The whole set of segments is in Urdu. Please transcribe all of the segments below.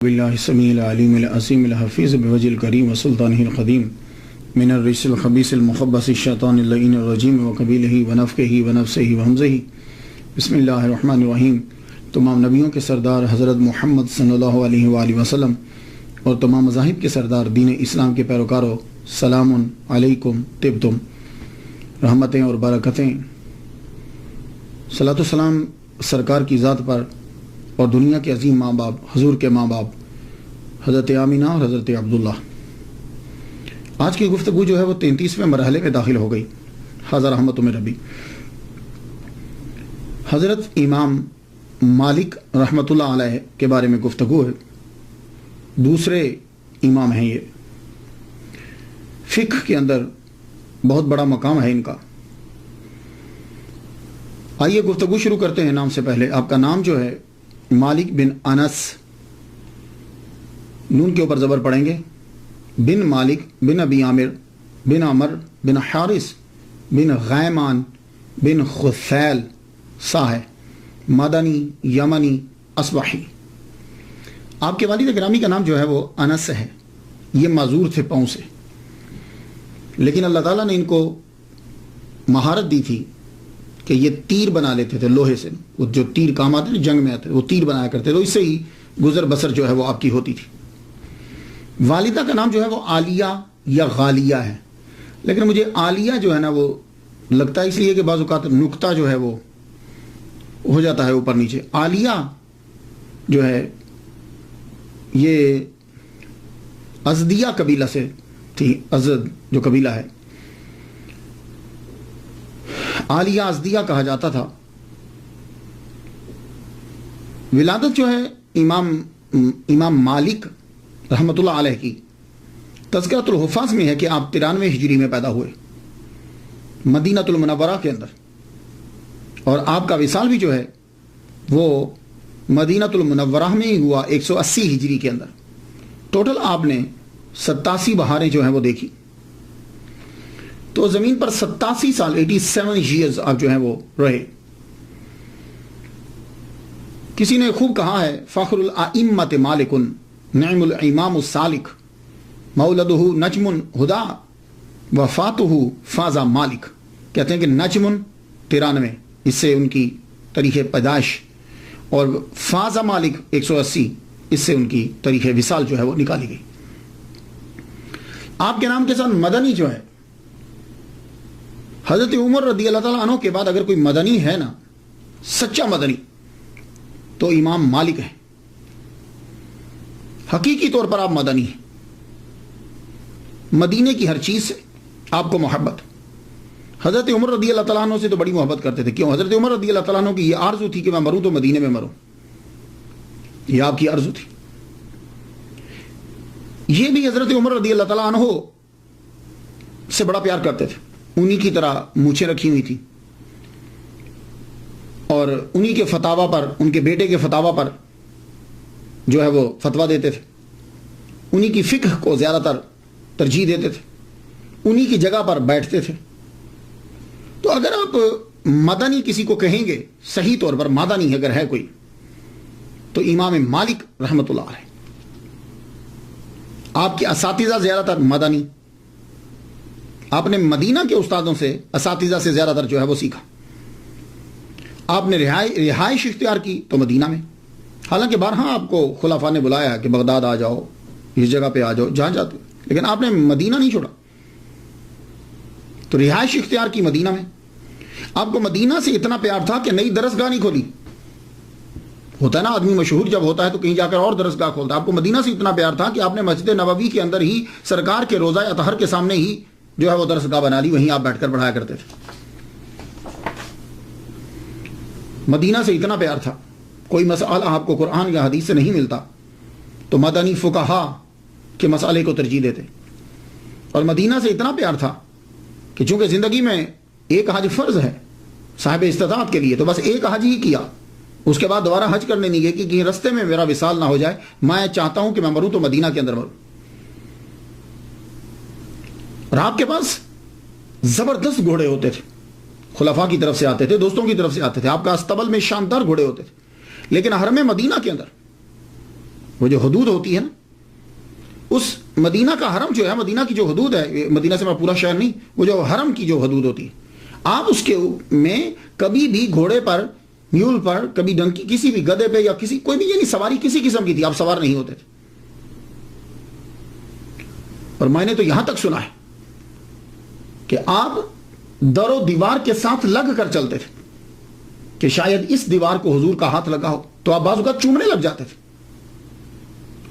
باللہ السمیع العلیم العظیم الحفیظ بوجہ الکریم وسلطانہ القدیم من الرجس الخبیث المخبث الشیطان اللعین الرجیم وقبیلہ ونفخہ ونفثہ وہمزہ بسم اللہ الرحمن الرحیم۔ تمام نبیوں کے سردار حضرت محمد صلی اللہ علیہ وآلہ وسلم اور تمام مذاہب کے سردار دین اسلام کے پیروکاروں، سلام علیکم طبتم، رحمتیں اور برکتیں، صلاۃ و سلام سرکار کی ذات پر اور دنیا کے عظیم ماں باپ، حضور کے ماں باپ حضرت آمینہ اور حضرت عبداللہ۔ آج کی گفتگو جو ہے وہ 33ویں مرحلے میں داخل ہو گئی۔ حضرت رحمت میں ربی حضرت امام مالک رحمۃ اللہ علیہ کے بارے میں گفتگو ہے۔ دوسرے امام ہیں، یہ فقہ کے اندر بہت بڑا مقام ہے ان کا۔ آئیے گفتگو شروع کرتے ہیں۔ نام سے پہلے آپ کا نام جو ہے مالک بن انس، نون کے اوپر زبر پڑھیں گے، بن مالک بن ابی عامر بن عمر بن حارث بن غیمان بن خثیل صاحب، مدنی یمنی اصبحی۔ آپ کے والد گرامی کا نام جو ہے وہ انس ہے۔ یہ معذور تھے پاؤں سے، لیکن اللہ تعالیٰ نے ان کو مہارت دی تھی کہ یہ تیر بنا لیتے تھے لوہے سے، وہ جو تیر کام آتے تھے جنگ میں آتے وہ تیر بنایا کرتے، تو اس سے ہی گزر بسر جو ہے وہ آپ کی ہوتی تھی۔ والدہ کا نام جو ہے وہ عالیہ یا غالیہ ہے، لیکن مجھے عالیہ جو ہے نا وہ لگتا ہے اس لیے کہ بعض اوقات نقطہ جو ہے وہ ہو جاتا ہے اوپر نیچے۔ عالیہ جو ہے یہ ازدیہ قبیلہ سے تھی، ازد جو قبیلہ ہے، عالیہ ازدیہ کہا جاتا تھا۔ ولادت جو ہے امام مالک رحمۃ اللہ علیہ کی تذکرۃ الحفاظ میں ہے کہ آپ 93 ہجری میں پیدا ہوئے مدینہ المنورہ کے اندر، اور آپ کا وصال بھی جو ہے وہ مدینہ المنورہ میں ہی ہوا 180 ہجری کے اندر۔ ٹوٹل آپ نے 87 بہاریں جو ہیں وہ دیکھی، تو زمین پر 87 سال 87 ایئرز آپ جو ہیں وہ رہے۔ کسی نے خوب کہا ہے، فخر الائمۃ مالک نعم الامام السالک مولدہ نجم ہدا وفاتہ فاز مالک۔ کہتے ہیں کہ نجم 93 اس سے ان کی تاریخ پیدائش، اور فاز مالک 180 اس سے ان کی تاریخ وصال جو ہے وہ نکالی گئی۔ آپ کے نام کے ساتھ مدنی جو ہے، حضرت عمر رضی اللہ تعالیٰ عنہ کے بعد اگر کوئی مدنی ہے نا، سچا مدنی، تو امام مالک ہے۔ حقیقی طور پر آپ مدنی ہیں، مدینے کی ہر چیز سے آپ کو محبت۔ حضرت عمر رضی اللہ تعالیٰ عنہ سے تو بڑی محبت کرتے تھے۔ کیوں؟ حضرت عمر رضی اللہ تعالیٰ عنہ کی یہ آرزو تھی کہ میں مروں تو مدینے میں مروں، یہ آپ کی آرزو تھی۔ یہ بھی حضرت عمر رضی اللہ تعالیٰ عنہ سے بڑا پیار کرتے تھے، انہی کی طرح مونچھیں رکھی ہوئی تھی، اور انہی کے فتاوا پر، ان کے بیٹے کے فتاوا پر جو ہے وہ فتوا دیتے تھے، انہی کی فقہ کو زیادہ تر ترجیح دیتے تھے، انہی کی جگہ پر بیٹھتے تھے۔ تو اگر آپ مدنی کسی کو کہیں گے، صحیح طور پر مدنی اگر ہے کوئی، تو امام مالک رحمۃ اللہ علیہ۔ آپ کے اساتذہ زیادہ تر مدنی، آپ نے مدینہ کے استادوں سے، اساتذہ سے زیادہ تر جو ہے وہ سیکھا۔ آپ نے رہائش اختیار کی تو مدینہ میں، حالانکہ بارہا آپ کو خلفاء نے بلایا کہ بغداد آ جاؤ، اس جگہ پہ آ جاؤ جہاں جاتے، لیکن آپ نے مدینہ نہیں چھوڑا، تو رہائش اختیار کی مدینہ میں۔ آپ کو مدینہ سے اتنا پیار تھا کہ نئی درسگاہ نہیں کھولی۔ ہوتا ہے نا آدمی مشہور جب ہوتا ہے تو کہیں جا کر اور درسگاہ کھولتا ہے۔ آپ کو مدینہ سے اتنا پیار تھا کہ آپ نے مسجد نبوی کے اندر ہی سرکار کے روضہ اطہر کے سامنے ہی جو ہے وہ درسگاہ بنا لی، وہیں آپ بیٹھ کر پڑھایا کرتے تھے۔ مدینہ سے اتنا پیار تھا، کوئی مسئلہ آپ کو قرآن یا حدیث سے نہیں ملتا تو مدنی فقہا کے مسئلے کو ترجیح دیتے، اور مدینہ سے اتنا پیار تھا کہ چونکہ زندگی میں ایک حج فرض ہے صاحب استطاعت کے لیے، تو بس ایک حج ہی کیا، اس کے بعد دوبارہ حج کرنے نہیں گئے کہ کہیں رستے میں میرا وصال نہ ہو جائے، میں چاہتا ہوں کہ میں مروں تو مدینہ کے اندر مروں۔ اور آپ کے پاس زبردست گھوڑے ہوتے تھے، خلفاء کی طرف سے آتے تھے، دوستوں کی طرف سے آتے تھے، آپ کا استبل میں شاندار گھوڑے ہوتے تھے، لیکن حرم مدینہ کے اندر وہ جو حدود ہوتی ہے نا، اس مدینہ کا حرم جو ہے، مدینہ کی جو حدود ہے، مدینہ سے میں پورا شہر نہیں، وہ جو حرم کی جو حدود ہوتی ہے، آپ اس کے میں کبھی بھی گھوڑے پر، میول پر، کبھی ڈنکی، کسی بھی گدھے پہ یا کسی کوئی بھی، یعنی سواری کسی قسم کی تھی، آپ سوار نہیں ہوتے تھے. اور میں نے تو یہاں تک سنا ہے کہ آپ در و دیوار کے ساتھ لگ کر چلتے تھے کہ شاید اس دیوار کو حضور کا ہاتھ لگا ہو، تو آپ بعض اوقات چومنے لگ جاتے تھے.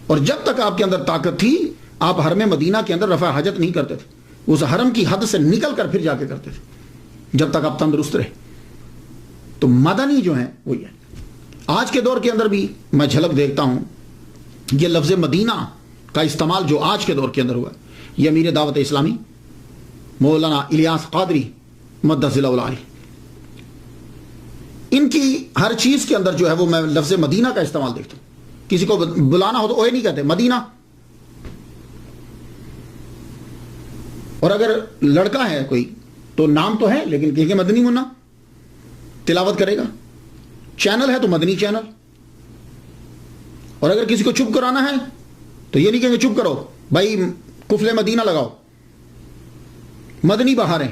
اور جب تک آپ کے اندر طاقت تھی آپ حرم مدینہ کے اندر رفع حاجت نہیں کرتے تھے، اس حرم کی حد سے نکل کر پھر جا کے کرتے تھے جب تک آپ تندرست رہے. تو مدنی جو ہیں وہ یہ آج کے دور کے اندر بھی میں جھلک دیکھتا ہوں. یہ لفظ مدینہ کا استعمال جو آج کے دور کے اندر ہوا، یہ امیر دعوت اسلامی مولانا الیاس قادری مدث ذلہ العالی، ان کی ہر چیز کے اندر جو ہے وہ میں لفظ مدینہ کا استعمال دیکھتا ہوں. کسی کو بلانا ہو تو اوے نہیں کہتے، مدینہ. اور اگر لڑکا ہے کوئی تو نام تو ہے لیکن کہ مدنی منا تلاوت کرے گا. چینل ہے تو مدنی چینل. اور اگر کسی کو چپ کرانا ہے تو یہ نہیں کہیں گے چپ کرو بھائی کفل مدینہ لگاؤ. مدنی بہاریں،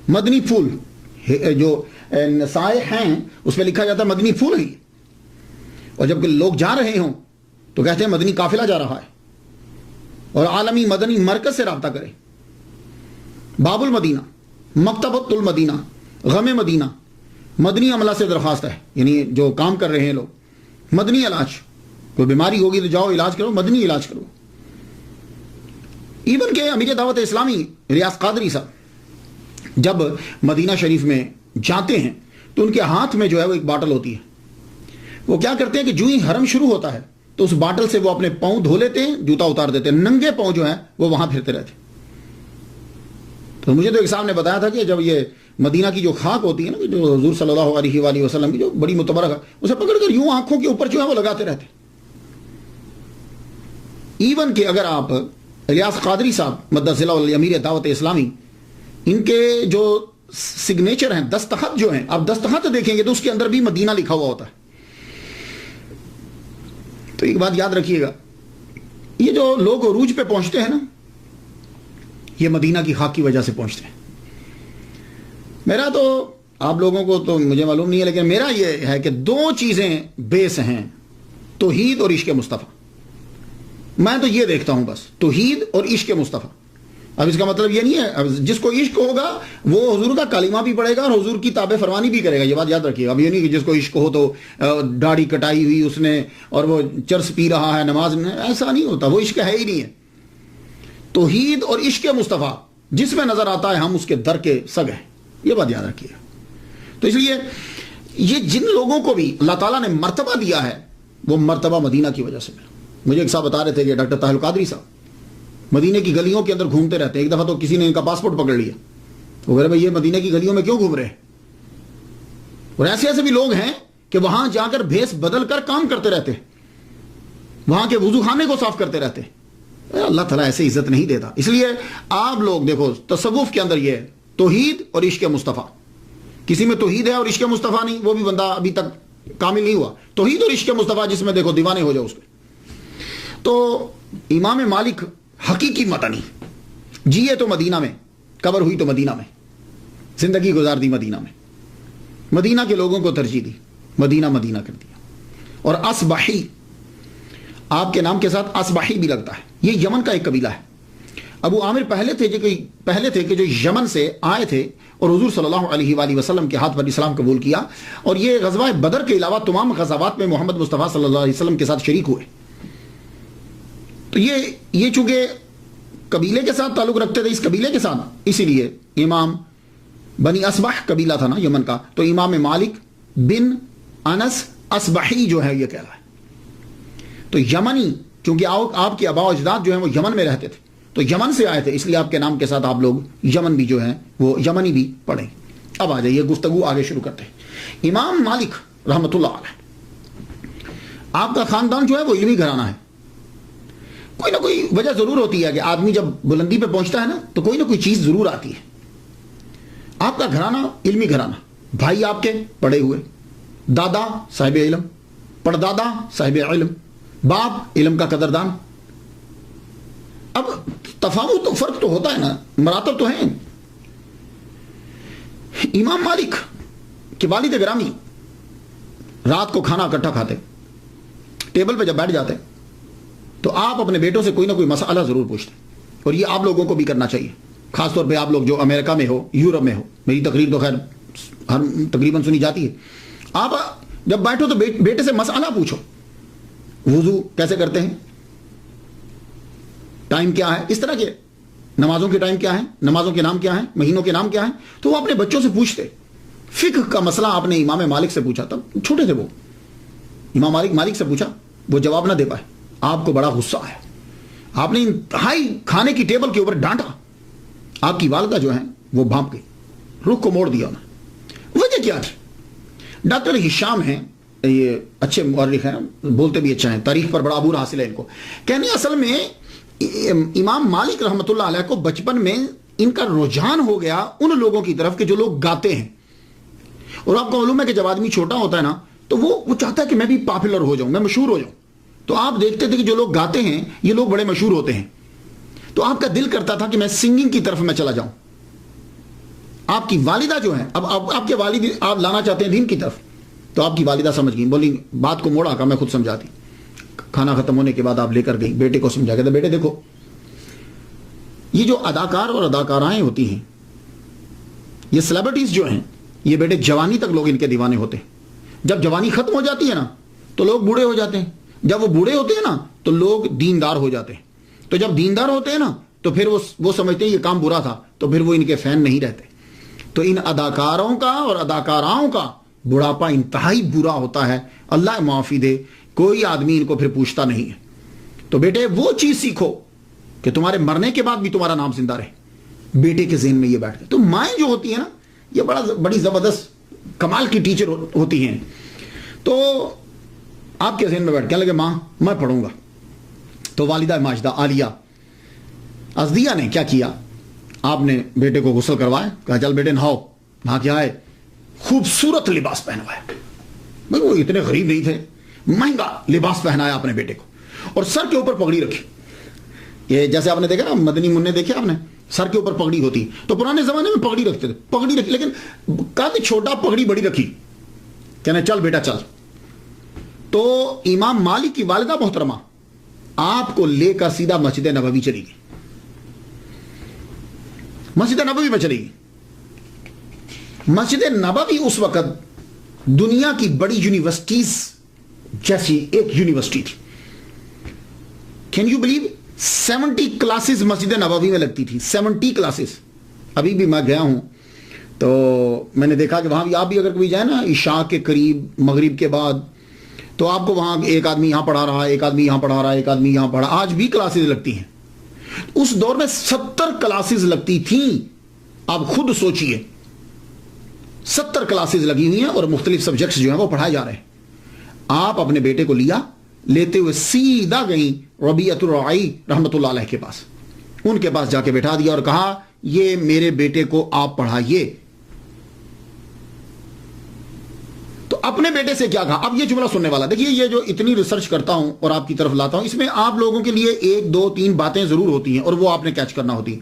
مدنی پھول، جو نسائے ہیں اس پہ لکھا جاتا ہے مدنی پھول ہی. اور جب لوگ جا رہے ہوں تو کہتے ہیں مدنی قافلہ جا رہا ہے. اور عالمی مدنی مرکز سے رابطہ کریں. باب المدینہ، مکتبۃ المدینہ، غم مدینہ، مدنی عملہ سے درخواست ہے، یعنی جو کام کر رہے ہیں لوگ. مدنی علاج، کوئی بیماری ہوگی تو جاؤ علاج کرو، مدنی علاج کرو. ایون کہ امیر دعوت اسلامی ریاض قادری صاحب جب مدینہ شریف میں جاتے ہیں تو ان کے ہاتھ میں جو ہے وہ ایک باٹل ہوتی ہے. وہ کیا کرتے ہیں کہ جو ہی حرم شروع ہوتا ہے تو اس باٹل سے وہ اپنے پاؤں دھو لیتے ہیں، جوتا اتار دیتے ہیں، ننگے پاؤں جو ہیں وہ وہاں پھرتے رہتے ہیں. تو مجھے تو ایک صاحب نے بتایا تھا کہ جب یہ مدینہ کی جو خاک ہوتی ہے نا، جو حضور صلی اللہ علیہ وآلہ وسلم کی جو بڑی متبرک ہے، اسے پکڑ کر یوں آنکھوں کے اوپر جو ہے وہ لگاتے رہتے. ایون کہ اگر آپ الیاس قادری صاحب مدث ذلہ امیر دعوت اسلامی، ان کے جو سگنیچر ہیں، دستخط جو ہیں، آپ دستخط دیکھیں گے تو اس کے اندر بھی مدینہ لکھا ہوا ہوتا ہے. تو ایک بات یاد رکھیے گا، یہ جو لوگ عروج پہ پہنچتے ہیں نا، یہ مدینہ کی خاک کی وجہ سے پہنچتے ہیں. میرا تو آپ لوگوں کو تو مجھے معلوم نہیں ہے، لیکن میرا یہ ہے کہ دو چیزیں بیس ہیں، توحید اور عشق مصطفیٰ. میں تو یہ دیکھتا ہوں بس، توحید اور عشق مصطفیٰ. اب اس کا مطلب یہ نہیں ہے اب جس کو عشق ہوگا وہ حضور کا کلمہ بھی پڑھے گا اور حضور کی تابع فرمانی بھی کرے گا. یہ بات یاد رکھیے. اب یہ نہیں کہ جس کو عشق ہو تو داڑھی کٹائی ہوئی اس نے اور وہ چرس پی رہا ہے نماز میں، ایسا نہیں ہوتا. وہ عشق ہے ہی نہیں ہے. توحید اور عشق مصطفیٰ جس میں نظر آتا ہے ہم اس کے در کے سگ ہیں. یہ بات یاد رکھیے. تو اس لیے یہ جن لوگوں کو بھی اللہ تعالیٰ نے مرتبہ دیا ہے وہ مرتبہ مدینہ کی وجہ سے ملا. مجھے ایک صاحب بتا رہے تھے کہ ڈاکٹر طاہر القادری صاحب مدینہ کی گلیوں کے اندر گھومتے رہتے ہیں. ایک دفعہ تو کسی نے ان کا پاسپورٹ پکڑ لیا. وہ کہہ رہے بھائی یہ مدینہ کی گلیوں میں کیوں گھوم رہے ہیں؟ اور ایسے ایسے بھی لوگ ہیں کہ وہاں جا کر بھیس بدل کر کام کرتے رہتے ہیں، وہاں کے وضو خانے کو صاف کرتے رہتے ہیں. اللہ تعالیٰ ایسے عزت نہیں دیتا. اس لیے آپ لوگ دیکھو تصوف کے اندر یہ ہے توحید اور عشق مصطفیٰ. کسی میں توحید ہے اور عشق مصطفیٰ نہیں، وہ بھی بندہ ابھی تک کامل نہیں ہوا. توحید اور عشق مصطفیٰ جس میں دیکھو دیوانے ہو جاؤ اس پہ. تو امام مالک حقیقی مدنی، جیے تو مدینہ میں، قبر ہوئی تو مدینہ میں، زندگی گزار دی مدینہ میں، مدینہ کے لوگوں کو ترجیح دی، مدینہ مدینہ کر دیا. اور اصبحی، آپ کے نام کے ساتھ اصبحی بھی لگتا ہے. یہ یمن کا ایک قبیلہ ہے. ابو عامر پہلے تھے کہ جو یمن سے آئے تھے اور حضور صلی اللہ علیہ وآلہ وسلم کے ہاتھ پر اسلام قبول کیا. اور یہ غزوہ بدر کے علاوہ تمام غزوات میں محمد مصطفیٰ صلی اللہ علیہ وسلم کے ساتھ شریک ہوئے. تو یہ چونکہ قبیلے کے ساتھ تعلق رکھتے تھے، اس قبیلے کے ساتھ، اسی لیے امام بنی اصبح قبیلہ تھا نا یمن کا، تو امام مالک بن انس اصبحی جو ہے یہ کہہ رہا ہے. تو یمنی، چونکہ آپ کے آباء و اجداد جو ہیں وہ یمن میں رہتے تھے تو یمن سے آئے تھے، اس لیے آپ کے نام کے ساتھ آپ لوگ یمن بھی جو ہیں وہ یمنی بھی پڑھیں. اب آ جائیے گفتگو آگے شروع کرتے ہیں. امام مالک رحمۃ اللہ علیہ، آپ کا خاندان جو ہے وہ علمی گھرانہ ہے. کوئی نہ کوئی وجہ ضرور ہوتی ہے کہ آدمی جب بلندی پہ پہنچتا ہے نا تو کوئی نہ کوئی چیز ضرور آتی ہے. آپ کا گھرانہ علمی گھرانہ، بھائی آپ کے پڑھے ہوئے، دادا صاحب علم، پردادا صاحب علم، باپ علم کا قدردان. اب تفاوت تو فرق تو ہوتا ہے نا, مراتب تو ہیں. امام مالک کے والد گرامی رات کو کھانا اکٹھا کھاتے, ٹیبل پہ جب بیٹھ جاتے تو آپ اپنے بیٹوں سے کوئی نہ کوئی مسئلہ ضرور پوچھتے, اور یہ آپ لوگوں کو بھی کرنا چاہیے, خاص طور پہ آپ لوگ جو امریکہ میں ہو, یورپ میں ہو. میری تقریر تو خیر ہر تقریباً سنی جاتی ہے. آپ جب بیٹھو تو بیٹے سے مسئلہ پوچھو, وضو کیسے کرتے ہیں, ٹائم کیا ہے, اس طرح کے نمازوں کے ٹائم کیا ہے, نمازوں کے نام کیا ہیں, مہینوں کے نام کیا ہیں. تو وہ اپنے بچوں سے پوچھتے. فقہ کا مسئلہ آپ نے امام مالک سے پوچھا, تب چھوٹے تھے وہ, امام مالک سے پوچھا, وہ جواب نہ دے پائے, آپ کو بڑا غصہ آیا, آپ نے انتہائی کھانے کی ٹیبل کے اوپر ڈانٹا. آپ کی والدہ جو ہیں وہ بھانپ گئی, رخ کو موڑ دیا انہوں نے. وجہ کیا تھی؟ ڈاکٹر ہشام ہیں, یہ اچھے مورخ ہیں, بولتے بھی اچھا ہیں, تاریخ پر بڑا عبور حاصل ہے ان کو. کہنے اصل میں امام مالک رحمۃ اللہ علیہ کو بچپن میں ان کا رجحان ہو گیا ان لوگوں کی طرف کہ جو لوگ گاتے ہیں. اور آپ کو معلوم ہے کہ جب آدمی چھوٹا ہوتا ہے نا تو وہ چاہتا ہے کہ میں بھی پاپولر ہو جاؤں, میں مشہور ہو جاؤں. تو آپ دیکھتے تھے کہ جو لوگ گاتے ہیں یہ لوگ بڑے مشہور ہوتے ہیں, تو آپ کا دل کرتا تھا کہ میں سنگنگ کی طرف میں چلا جاؤں. آپ کی والدہ جو ہیں, اب آپ کے والد آپ لانا چاہتے ہیں دین کی طرف, تو آپ کی والدہ سمجھ گئی, بولی بات کو موڑا کا میں خود سمجھاتی. کھانا ختم ہونے کے بعد آپ لے کر گئی, بیٹے کو سمجھا کے, بیٹے دیکھو یہ جو اداکار اور اداکارائیں ہوتی ہیں, یہ سیلیبریٹیز جو ہیں, یہ بیٹے جوانی تک لوگ ان کے دیوانے ہوتے ہیں. جب جوانی ختم ہو جاتی ہے نا تو لوگ بوڑھے ہو جاتے ہیں, جب وہ بوڑھے ہوتے ہیں نا تو لوگ دیندار ہو جاتے ہیں, تو جب دیندار ہوتے ہیں نا تو پھر وہ سمجھتے ہیں یہ کام برا تھا, تو پھر وہ ان کے فین نہیں رہتے. تو ان اداکاروں کا اور اداکاراؤں کا بڑھاپا انتہائی برا ہوتا ہے, اللہ معافی دے, کوئی آدمی ان کو پھر پوچھتا نہیں ہے. تو بیٹے وہ چیز سیکھو کہ تمہارے مرنے کے بعد بھی تمہارا نام زندہ رہے. بیٹے کے ذہن میں یہ بیٹھ گئے. تو مائیں جو ہوتی ہیں نا یہ بڑی زبردست کمال کی ٹیچر ہوتی ہیں. تو آپ کے ذہن میں بیٹھ کے لگے ماں میں پڑھوں گا. تو والدہ ماجدہ عالیہ ازدیہ نے کیا کیا, آپ نے بیٹے کو غسل کروایا, کہا چل بیٹے نہاؤ. نہا کے آئے, خوبصورت لباس پہنوایا. بھائی وہ اتنے غریب نہیں تھے, مہنگا لباس پہنایا اپنے بیٹے کو, اور سر کے اوپر پگڑی رکھی. یہ جیسے آپ نے دیکھا نا مدنی منع دیکھے آپ نے, سر کے اوپر پگڑی ہوتی, تو پرانے زمانے میں پگڑی رکھتے تھے, پگڑی رکھی, لیکن قد چھوٹا پگڑی بڑی رکھی, کہنا چل بیٹا چل. تو امام مالک کی والدہ محترمہ آپ کو لے کر سیدھا مسجد نبوی چلی گئی. مسجد نبوی میں چلی گئی. مسجد نبوی اس وقت دنیا کی بڑی یونیورسٹیز جیسی ایک یونیورسٹی تھی. Can you believe 70 classes Masjid Nabawi میں لگتی تھی, 70 کلاسز. ابھی بھی میں گیا ہوں تو میں نے دیکھا کہ وہاں بھی آپ بھی اگر کوئی جائے نا عشاء کے قریب مغرب کے بعد, تو آپ کو وہاں ایک آدمی یہاں پڑھا رہا ہے, ایک آدمی یہاں پڑھا رہا ہے, ایک آدمی یہاں پڑھا. آج بھی کلاسز لگتی ہیں. اس دور میں 70 کلاسز لگتی تھیں. آپ خود سوچئے 70 کلاسز لگی ہوئی ہیں اور مختلف سبجیکٹس جو ہیں وہ پڑھائے جا رہے ہیں. آپ اپنے بیٹے کو لیتے ہوئے سیدھا گئیں ربیعۃ الرعی رحمۃ اللہ علیہ کے پاس. ان کے پاس جا کے بٹھا دیا اور کہا یہ میرے بیٹے کو آپ پڑھائیے. تو اپنے بیٹے سے کیا کہا. اب یہ جملہ سننے والا دیکھیے, یہ جو اتنی ریسرچ کرتا ہوں اور آپ کی طرف لاتا ہوں, اس میں آپ لوگوں کے لیے 1 2 3 باتیں ضرور ہوتی ہیں اور وہ آپ نے کیچ کرنا ہوتی.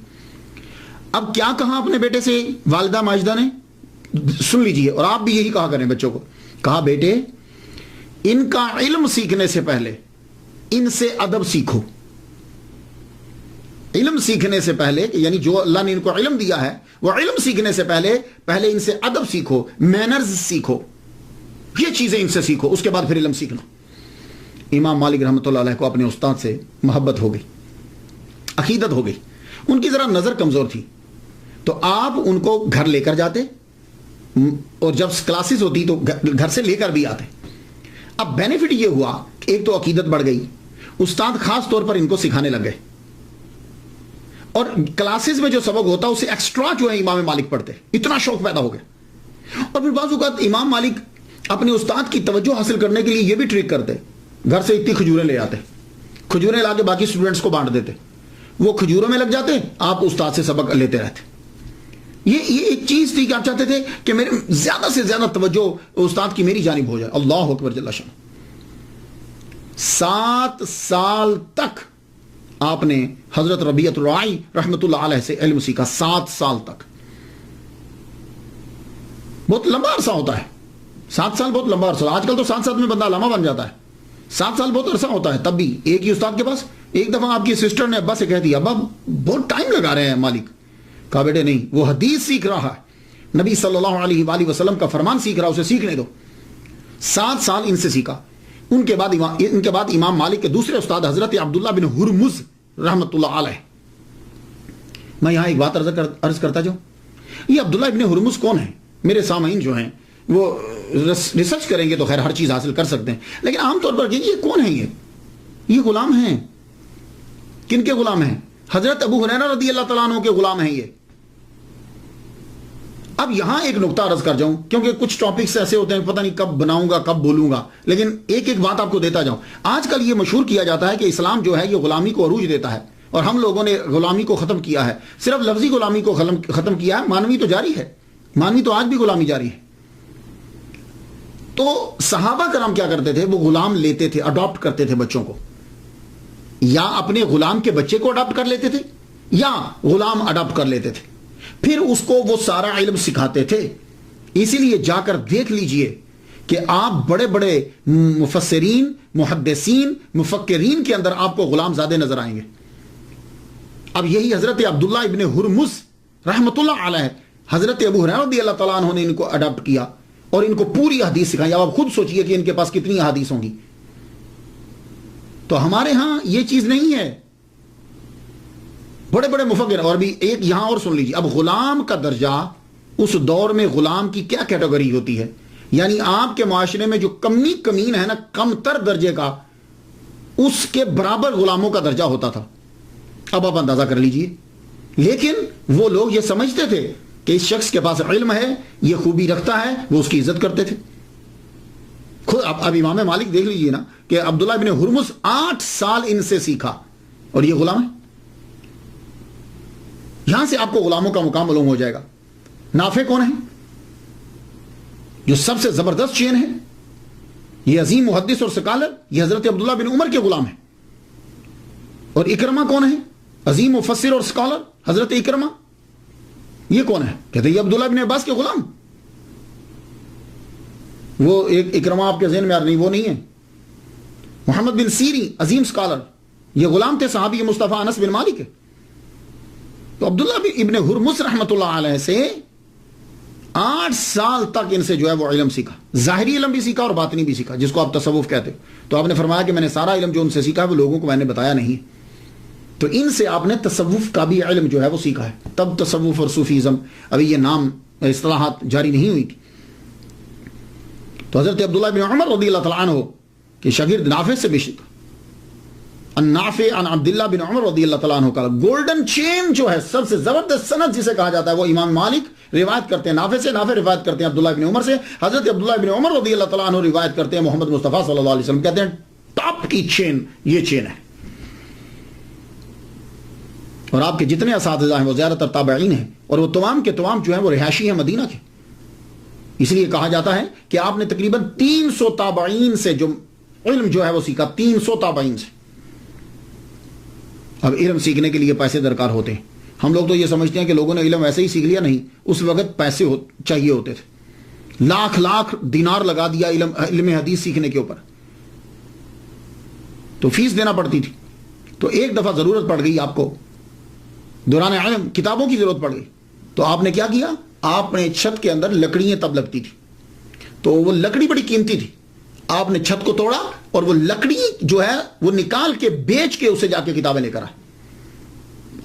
اب کیا کہا اپنے بیٹے سے والدہ ماجدہ نے, سن لیجئے, اور آپ بھی یہی کہا کریں بچوں کو. کہا بیٹے ان کا علم سیکھنے سے پہلے ان سے ادب سیکھو. علم سیکھنے سے پہلے, یعنی جو اللہ نے ان کو علم دیا ہے وہ علم سیکھنے سے پہلے ان سے ادب سیکھو, مینرز سیکھو, یہ چیزیں ان سے سیکھو, اس کے بعد پھر علم سیکھنا. امام مالک رحمۃ اللہ علیہ کو اپنے استاد سے محبت ہو گئی, عقیدت ہو گئی. ان کی ذرا نظر کمزور تھی, تو آپ ان کو گھر لے کر جاتے, اور جب کلاسز ہوتی تو گھر سے لے کر بھی آتے. اب بینیفٹ یہ ہوا کہ ایک تو عقیدت بڑھ گئی, استاد خاص طور پر ان کو سکھانے لگ گئے, اور کلاسز میں جو سبق ہوتا اسے ایکسٹرا جو ہے امام مالک پڑھتے, اتنا شوق پیدا ہو گیا. اور پھر بعض اوقات امام مالک اپنے استاد کی توجہ حاصل کرنے کے لیے یہ بھی ٹرک کرتے, گھر سے اتنی کھجوریں لے آتے, کھجوریں لا کے باقی اسٹوڈنٹس کو بانٹ دیتے, وہ کھجوروں میں لگ جاتے, آپ استاد سے سبق لیتے رہتے. یہ ایک چیز تھی کہ آپ چاہتے تھے کہ میرے زیادہ سے زیادہ توجہ استاد کی میری جانب ہو جائے. اللہ اکبر جل شان. 7 سال تک آپ نے حضرت ربیعۃ الرائی رحمۃ اللہ علیہ سے علم سیکھا. 7 سال تک. بہت لمبا عرصہ ہوتا ہے. 7 سال بہت لمبا عرصہ. آج کل تو 7 سال میں بندہ علامہ بن جاتا ہے. 7 سال بہت عرصہ ہوتا ہے. تب بھی ایک ہی استاد کے پاس. ایک دفعہ آپ کی سسٹر نے ابا سے کہہ دیا ابا بہت ٹائم لگا رہے ہیں مالک. کہا بیٹے نہیں, وہ حدیث سیکھ رہا ہے, نبی صلی اللہ علیہ وآلہ وسلم کا فرمان سیکھ رہا, اسے سیکھنے دو. 7 سال ان سے سیکھا. ان کے بعد امام مالک کے دوسرے استاد حضرت عبداللہ بن ہرمز رحمۃ اللہ علیہ. میں یہاں ایک بات عرض کرتا جاؤں. یہ عبداللہ بن ہرمز کون ہے؟ میرے سامعین جو ہیں وہ ریسرچ کریں گے تو خیر ہر چیز حاصل کر سکتے ہیں, لیکن عام طور پر یہ کون ہیں؟ یہ غلام ہیں. کن کے غلام ہیں؟ حضرت ابو ہریرہ رضی اللہ تعالیٰ عنہ کے غلام ہیں یہ. اب یہاں ایک نقطہ عرض کر جاؤں, کیونکہ کچھ ٹاپکس ایسے ہوتے ہیں پتہ نہیں کب بناؤں گا کب بولوں گا, لیکن ایک ایک بات آپ کو دیتا جاؤں. آج کل یہ مشہور کیا جاتا ہے کہ اسلام جو ہے یہ غلامی کو عروج دیتا ہے, اور ہم لوگوں نے غلامی کو ختم کیا ہے. صرف لفظی غلامی کو ختم کیا ہے, مانوی تو جاری ہے. مانوی تو آج بھی غلامی جاری ہے. تو صحابہ کرام کیا کرتے تھے؟ وہ غلام لیتے تھے, اڈاپٹ کرتے تھے بچوں کو, یا اپنے غلام کے بچے کو اڈاپٹ کر لیتے تھے یا غلام اڈاپٹ کر لیتے تھے. پھر اس کو وہ سارا علم سکھاتے تھے. اسی لیے جا کر دیکھ لیجئے کہ آپ بڑے بڑے مفسرین, محدثین, مفکرین کے اندر آپ کو غلام زادے نظر آئیں گے. اب یہی حضرت عبداللہ ابن ہرمز رحمۃ اللہ علیہ, حضرت ابو ہریرہ رضی اللہ تعالیٰ عنہ نے ان کو اڈاپٹ کیا اور ان کو پوری حدیث سکھائی. اب آپ خود سوچئے کہ ان کے پاس کتنی احادیث ہوں گی. تو ہمارے ہاں یہ چیز نہیں ہے. بڑے بڑے مفکر. اور بھی ایک یہاں اور سن لیجیے. اب غلام کا درجہ اس دور میں غلام کی کیا کیٹیگری ہوتی ہے؟ یعنی آپ کے معاشرے میں جو کمین ہے نا, کم تر درجے کا, اس کے برابر غلاموں کا درجہ ہوتا تھا. اب آپ اندازہ کر لیجئے. لیکن وہ لوگ یہ سمجھتے تھے کہ اس شخص کے پاس علم ہے, یہ خوبی رکھتا ہے, وہ اس کی عزت کرتے تھے. خود اب امام مالک دیکھ لیجئے نا کہ عبداللہ بن ہرمز 8 سال ان سے سیکھا اور یہ غلام ہے. یہاں سے آپ کو غلاموں کا مقام معلوم ہو جائے گا. نافع کون ہے؟ جو سب سے زبردست چین ہے, یہ عظیم محدث اور سکالر, یہ حضرت عبداللہ بن عمر کے غلام ہے. اور اکرمہ کون ہے؟ عظیم مفسر اور سکالر, حضرت اکرمہ. یہ کون ہے؟ کہتے ہیں یہ عبداللہ بن عباس کے غلام. وہ ایک اکرمہ آپ کے ذہن میں آ رہا نہیں, وہ نہیں ہے. محمد بن سیری عظیم سکالر, یہ غلام تھے صحابی مصطفیٰ انس بن مالک ہے. تو عبداللہ ابن ہرمز رحمۃ اللہ علیہ سے 8 سال تک ان سے جو ہے وہ علم سیکھا. ظاہری علم بھی سیکھا اور باطنی بھی سیکھا, جس کو آپ تصوف کہتے. تو آپ نے فرمایا کہ میں نے سارا علم جو ان سے سیکھا وہ لوگوں کو میں نے بتایا نہیں. تو ان سے آپ نے تصوف کا بھی علم جو ہے وہ سیکھا ہے. تب تصوف اور صوفیزم, ابھی یہ نام اصطلاحات جاری نہیں ہوئی تھی. تو حضرت عبداللہ بن عمر رضی اللہ تعالیٰ عنہ کہ شاگرد نافع سے بھی سیکھا. النافع عن عبداللہ بن عمر رضی اللہ تعالیٰ عنہ کا گولڈن چین جو ہے, سب سے زبردست سند جسے کہا جاتا ہے, وہ امام مالک روایت کرتے ہیں نافع سے, نافع روایت کرتے ہیں عبداللہ بن عمر سے, حضرت عبداللہ بن عمر رضی اللہ تعالیٰ عنہ روایت کرتے ہیں محمد مصطفیٰ صلی اللہ علیہ وسلم. کہتے ہیں ٹاپ کی چین یہ چین ہے. اور آپ کے جتنے اساتذہ ہیں وہ زیادہ تر تابعین ہیں, اور وہ تمام کے تمام جو ہیں وہ رہائشی ہیں مدینہ کے. اس لیے کہا جاتا ہے کہ آپ نے تقریباً 300 تابعین سے جو علم جو ہے وہ سیکھا. 300 تابعین سے. اب علم سیکھنے کے لیے پیسے درکار ہوتے ہیں. ہم لوگ تو یہ سمجھتے ہیں کہ لوگوں نے علم ایسے ہی سیکھ لیا. نہیں, اس وقت پیسے چاہیے ہوتے تھے. لاکھ دینار لگا دیا علم حدیث سیکھنے کے اوپر, تو فیس دینا پڑتی تھی. تو ایک دفعہ ضرورت پڑ گئی آپ کو, دوران علم کتابوں کی ضرورت پڑ گئی. تو آپ نے کیا کیا؟ آپ نے چھت کے اندر لکڑیاں تب لگتی تھی, تو وہ لکڑی بڑی قیمتی تھی. آپ نے چھت کو توڑا اور وہ لکڑی جو ہے وہ نکال کے بیچ کے اسے جا کے کتابیں لے کر آئے.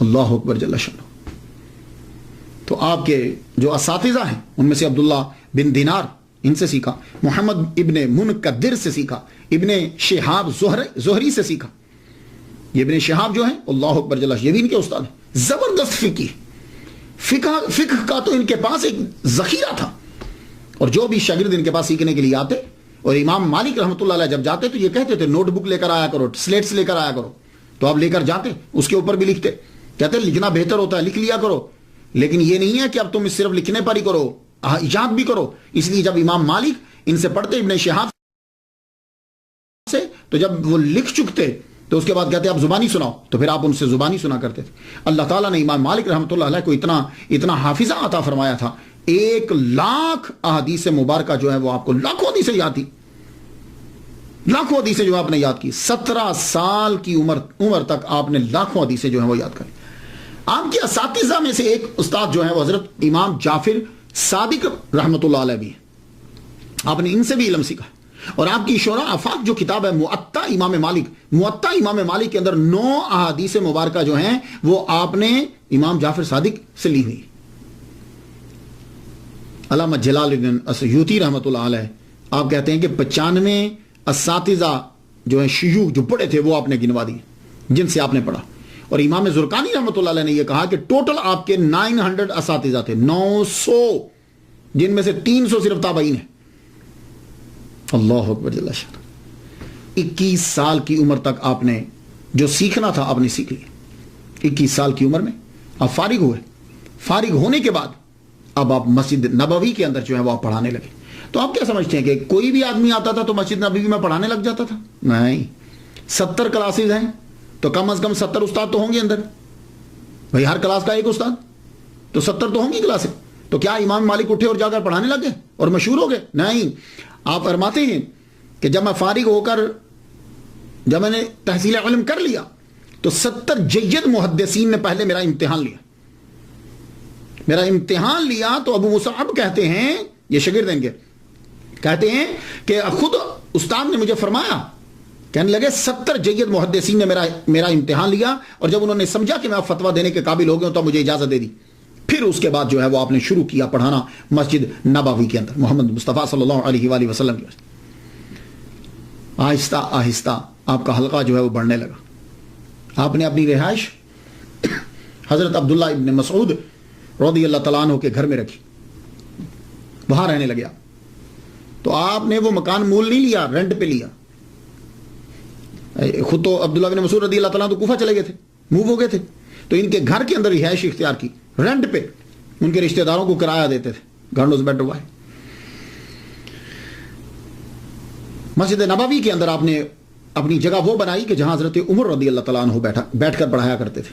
اللہ اکبر جل شانہ. تو آپ کے جو اساتذہ ہیں ان میں سے عبداللہ بن دینار ان سے سیکھا, محمد ابن منکدر سے سیکھا, ابن شہاب زہری سے سیکھا. یہ ابن شہاب جو ہیں اللہ اکبر جل, یہ بھی ان کے استاد ہیں. زبردست فقہ کا تو ان کے پاس ایک ذخیرہ تھا. اور جو بھی شاگرد ان کے پاس سیکھنے کے لیے آتے, اور امام مالک رحمۃ اللہ علیہ جب جاتے تو یہ کہتے تھے نوٹ بک لے کر آیا کرو, سلیٹس لے کر آیا کرو. تو آپ لے کر جاتے, اس کے اوپر بھی لکھتے. کہتے لکھنا بہتر ہوتا ہے, لکھ لیا کرو, لیکن یہ نہیں ہے کہ اب تم صرف لکھنے پر ہی کرو, ایجاد بھی کرو. اس لیے جب امام مالک ان سے پڑھتے ابن شہاب سے تو جب وہ لکھ چکتے تو اس کے بعد کہتے آپ زبانی سناؤ، تو پھر آپ ان سے زبانی سنا کرتے تھے۔ اللہ تعالیٰ نے امام مالک رحمۃ اللہ علیہ کو اتنا حافظہ عطا فرمایا تھا، 1,00,000 احادیث مبارکہ جو ہے وہ آپ کو لاکھوں حدیثیں یاد تھی، لاکھوں حدیثیں جو آپ نے یاد کی۔ 17 سال کی عمر تک آپ نے لاکھوں حدیثیں جو ہیں وہ یاد کری۔ آپ کے اساتذہ میں سے ایک استاد جو ہیں وہ حضرت امام جعفر صادق رحمۃ اللہ علیہ بھی ہیں، آپ نے ان سے بھی علم سیکھا۔ اور آپ کی شورا آفاق جو کتاب ہے موطا امام مالک کے اندر 9 احادیث مبارکہ جو ہیں وہ آپ نے امام جعفر صادق سے لی ہوئی۔ علامہ جلال الدین السیوطی رحمۃ اللہ علیہ آپ کہتے ہیں کہ 95 اساتذہ جو ہیں شیوخ جو پڑھے تھے وہ آپ نے گنوا دیے جن سے آپ نے پڑھا۔ اور امام زرقانی رحمۃ اللہ علیہ نے یہ کہا کہ ٹوٹل آپ کے 900 اساتذہ تھے، 900، جن میں سے 300 صرف تابعین ہیں۔ اللہ اکبر جل شانہ۔ 21 سال کی عمر تک آپ نے جو سیکھنا تھا آپ نے سیکھ لیا۔ 21 سال کی عمر میں آپ فارغ ہوئے، فارغ ہونے کے بعد اب آپ مسجد نبوی کے اندر جو ہے وہ آپ پڑھانے لگے۔ تو آپ کیا سمجھتے ہیں کہ کوئی بھی آدمی آتا تھا تو مسجد نبوی میں پڑھانے لگ جاتا تھا؟ نہیں، 70 کلاسز ہیں تو کم از کم 70 استاد تو ہوں گے اندر بھائی، ہر کلاس کا ایک استاد، تو 70 تو ہوں گی کلاسیں۔ تو کیا امام مالک اٹھے اور جا کر پڑھانے لگ گئے اور مشہور ہو گئے؟ نہیں، آپ فرماتے ہیں کہ جب میں فارغ ہو کر جب میں نے تحصیل علم کر لیا تو 70 جید محدثین نے پہلے میرا امتحان لیا تو ابو مصعب کہتے ہیں، یہ شاگرد ہیں کہتے ہیں کہ خود استاد نے مجھے فرمایا، کہنے لگے 70 جید محدثین نے میرا امتحان لیا، اور جب انہوں نے سمجھا کہ میں فتویٰ دینے کے قابل ہو گیا تو مجھے اجازت دے دی۔ پھر اس کے بعد جو ہے وہ آپ نے شروع کیا پڑھانا مسجد نبوی کے اندر محمد مصطفیٰ صلی اللہ علیہ وآلہ وسلم کی وجہ سے۔ آہستہ آہستہ آپ کا حلقہ جو ہے وہ بڑھنے لگا۔ آپ نے اپنی رہائش حضرت عبداللہ ابن مسعود رضی اللہ تعالیٰ عنہ کے گھر میں رکھی، وہاں رہنے لگے آپ۔ تو آپ نے وہ مکان مول نہیں لیا، رینٹ پہ لیا۔ خود تو عبداللہ بن مسعود رضی اللہ تعالیٰ تو کوفہ چلے گئے تھے، موو ہو گئے تھے، تو ان کے گھر کے اندر رہائش اختیار کی، رینٹ پہ ان کے رشتہ داروں کو کرایہ دیتے تھے، گھر بیٹھ ہوا ہے۔ مسجد نبوی کے اندر آپ نے اپنی جگہ وہ بنائی کہ جہاں حضرت عمر رضی اللہ تعالیٰ عنہ بیٹھ کر پڑھایا کرتے تھے،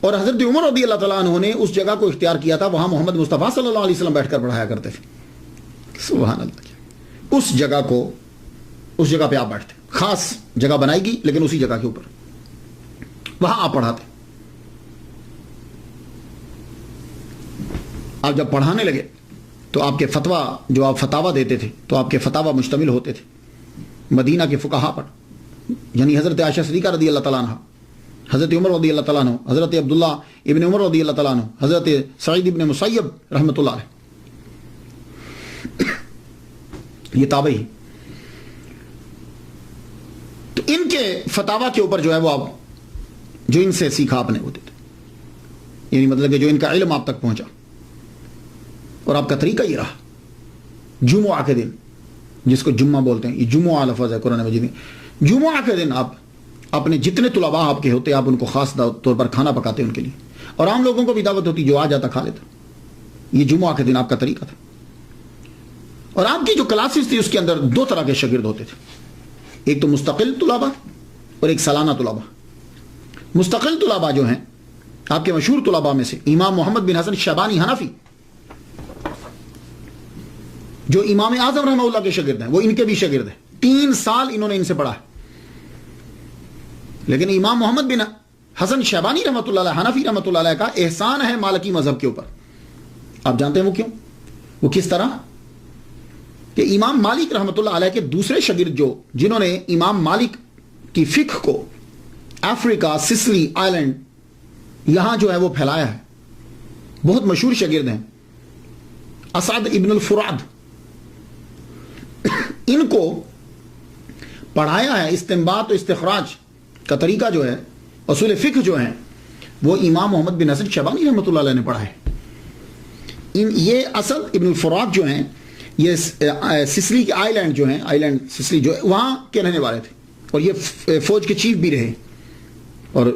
اور حضرت عمر رضی اللہ تعالیٰ عنہ نے اس جگہ کو اختیار کیا تھا، وہاں محمد مصطفیٰ صلی اللہ علیہ وسلم بیٹھ کر پڑھایا کرتے تھے۔ سبحان اللہ، اس جگہ پہ آپ بیٹھتے، خاص جگہ بنائی گئی لیکن اسی جگہ کے اوپر وہاں آپ پڑھاتے۔ آپ جب پڑھانے لگے تو آپ کے فتویٰ جو آپ فتاویٰ دیتے تھے تو آپ کے فتاویٰ مشتمل ہوتے تھے مدینہ کے فقہاء پر، یعنی حضرت عائشہ صدیقہ رضی اللہ تعالیٰ عنہ، حضرت عمر رضی اللہ تعالیٰ عنہ، حضرت عبداللہ ابن عمر رضی اللہ تعالیٰ عنہ، حضرت سعید ابن مسیب رحمۃ اللہ علیہ، یہ تابعی۔ تو ان کے فتاویٰ کے اوپر جو ہے وہ آپ جو ان سے سیکھا آپ نے ہوتے تھے، یعنی مطلب کہ جو ان کا علم آپ تک پہنچا، اور آپ کا طریقہ یہ رہا۔ جمعہ کے دن، جس کو جمعہ بولتے ہیں، یہ جمعہ لفظ ہے قرآن مجید میں، جمعہ کے دن آپ اپنے جتنے طلباء آپ کے ہوتے آپ ان کو خاص طور پر کھانا پکاتے ان کے لیے، اور عام لوگوں کو بھی دعوت ہوتی، جو آ جاتا کھا لیتا۔ یہ جمعہ کے دن آپ کا طریقہ تھا۔ اور آپ کی جو کلاسز تھی اس کے اندر 2 طرح کے شاگرد ہوتے تھے، ایک تو مستقل طلباء اور ایک سالانہ طلباء۔ مستقل طلباء جو ہیں آپ کے مشہور طلباء میں سے امام محمد بن حسن شیبانی حنفی، جو امام اعظم رحمہ اللہ کے شاگرد ہیں، وہ ان کے بھی شاگرد ہیں، 3 سال انہوں نے ان سے پڑھا ہے۔ لیکن امام محمد بن حسن شیبانی رحمۃ اللہ علیہ حنفی رحمۃ اللہ علیہ کا احسان ہے مالکی مذہب کے اوپر۔ آپ جانتے ہیں وہ کیوں؟ وہ کس طرح کہ امام مالک رحمۃ اللہ علیہ کے دوسرے شاگرد جنہوں نے امام مالک کی فقہ کو افریقہ، سسلی آئلینڈ یہاں جو ہے وہ پھیلایا ہے، بہت مشہور شاگرد ہیں، اسعد ابن الفراد، ان کو پڑھایا ہے۔ استنباط و استخراج کا طریقہ جو ہے، اصول فقہ جو ہیں، وہ امام محمد بن حسن شیبانی رحمۃ اللہ علیہ نے پڑھا ہے۔ یہ اسد ابن الفراد جو ہیں، یہ سسلی کے آئی لینڈ جو ہیں، آئی لینڈ سسلی جو ہے، وہاں کے رہنے والے تھے، اور یہ فوج کے چیف بھی رہے، اور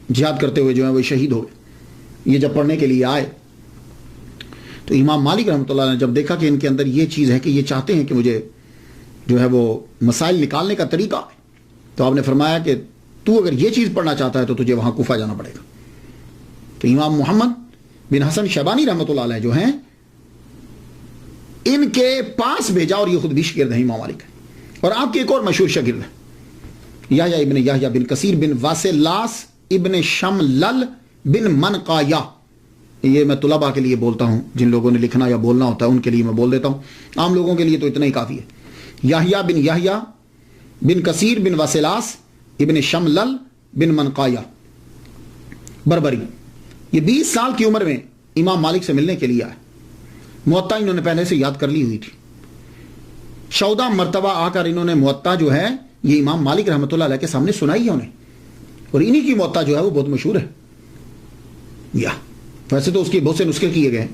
جہاد کرتے ہوئے جو ہیں وہ شہید ہو گئے۔ یہ جب پڑھنے کے لیے آئے تو امام مالک رحمۃ اللہ نے جب دیکھا کہ ان کے اندر یہ چیز ہے کہ یہ چاہتے ہیں کہ مجھے جو ہے وہ مسائل نکالنے کا طریقہ ہے، تو آپ نے فرمایا کہ تو اگر یہ چیز پڑھنا چاہتا ہے تو تجھے وہاں کوفہ جانا پڑے گا۔ تو امام محمد بن حسن شیبانی رحمۃ اللہ علیہ جو ہیں، ان کے پاس بھیجا، اور یہ خود بھی شاگرد ہیں امام مالک۔ اور آپ کے ایک اور مشہور شاگرد ہیں یحییٰ ابن یحییٰ بن کثیر بن واسلاس ابن شملل بن منقایہ۔ یہ میں طلباء کے لیے بولتا ہوں، جن لوگوں نے لکھنا یا بولنا ہوتا ہے ان کے لیے میں بول دیتا ہوں، عام لوگوں کے لیے تو اتنا ہی کافی ہے۔ یحییٰ بن یحییٰ بن کثیر بن واسلاس ابن شملل بن منقایہ بربری، یہ 20 سال کی عمر میں امام مالک سے ملنے کے لیے آئے۔ موطا انہوں نے پہلے سے یاد کر لی ہوئی تھی، 14 مرتبہ آ کر انہوں نے موطا جو ہے یہ امام مالک رحمۃ اللہ علیہ کے سامنے سنائی ہے انہیں، اور انہی کی موطا جو ہے وہ بہت مشہور ہے۔ یا ویسے تو اس کے بہت سے نسخے کیے گئے ہیں،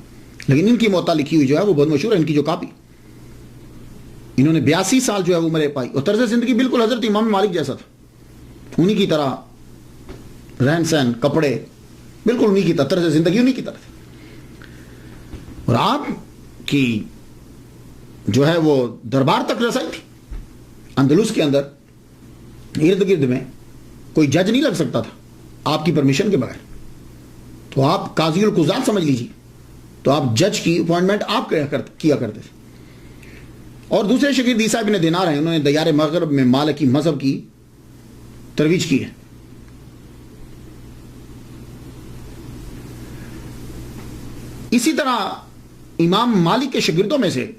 لیکن ان کی موطا لکھی ہوئی جو ہے وہ بہت مشہور ہے، ان کی جو کاپی۔ انہوں نے 82 سال جو ہے وہ عمر پائی، اور طرز زندگی بالکل حضرت امام مالک جیسا تھا، انہی کی طرح رہن سہن، کپڑے بالکل انہی کی طرح، طرز زندگی انہی کی طرح تھی۔ اور آپ کی جو ہے وہ دربار تک رسائی تھی، اندلس کے اندر ارد گرد میں کوئی جج نہیں لگ سکتا تھا آپ کی پرمیشن کے بغیر، تو آپ قاضی القضات سمجھ لیجیے، تو آپ جج کی اپوائنٹمنٹ آپ کیا کرتے تھے۔ اور دوسرے شاگرد عیسیٰ بن دینار ہیں، انہوں نے دیار مغرب میں مالکی مذہب کی ترویج کی ہے۔ اسی طرح امام مالک کے شاگردوں میں سے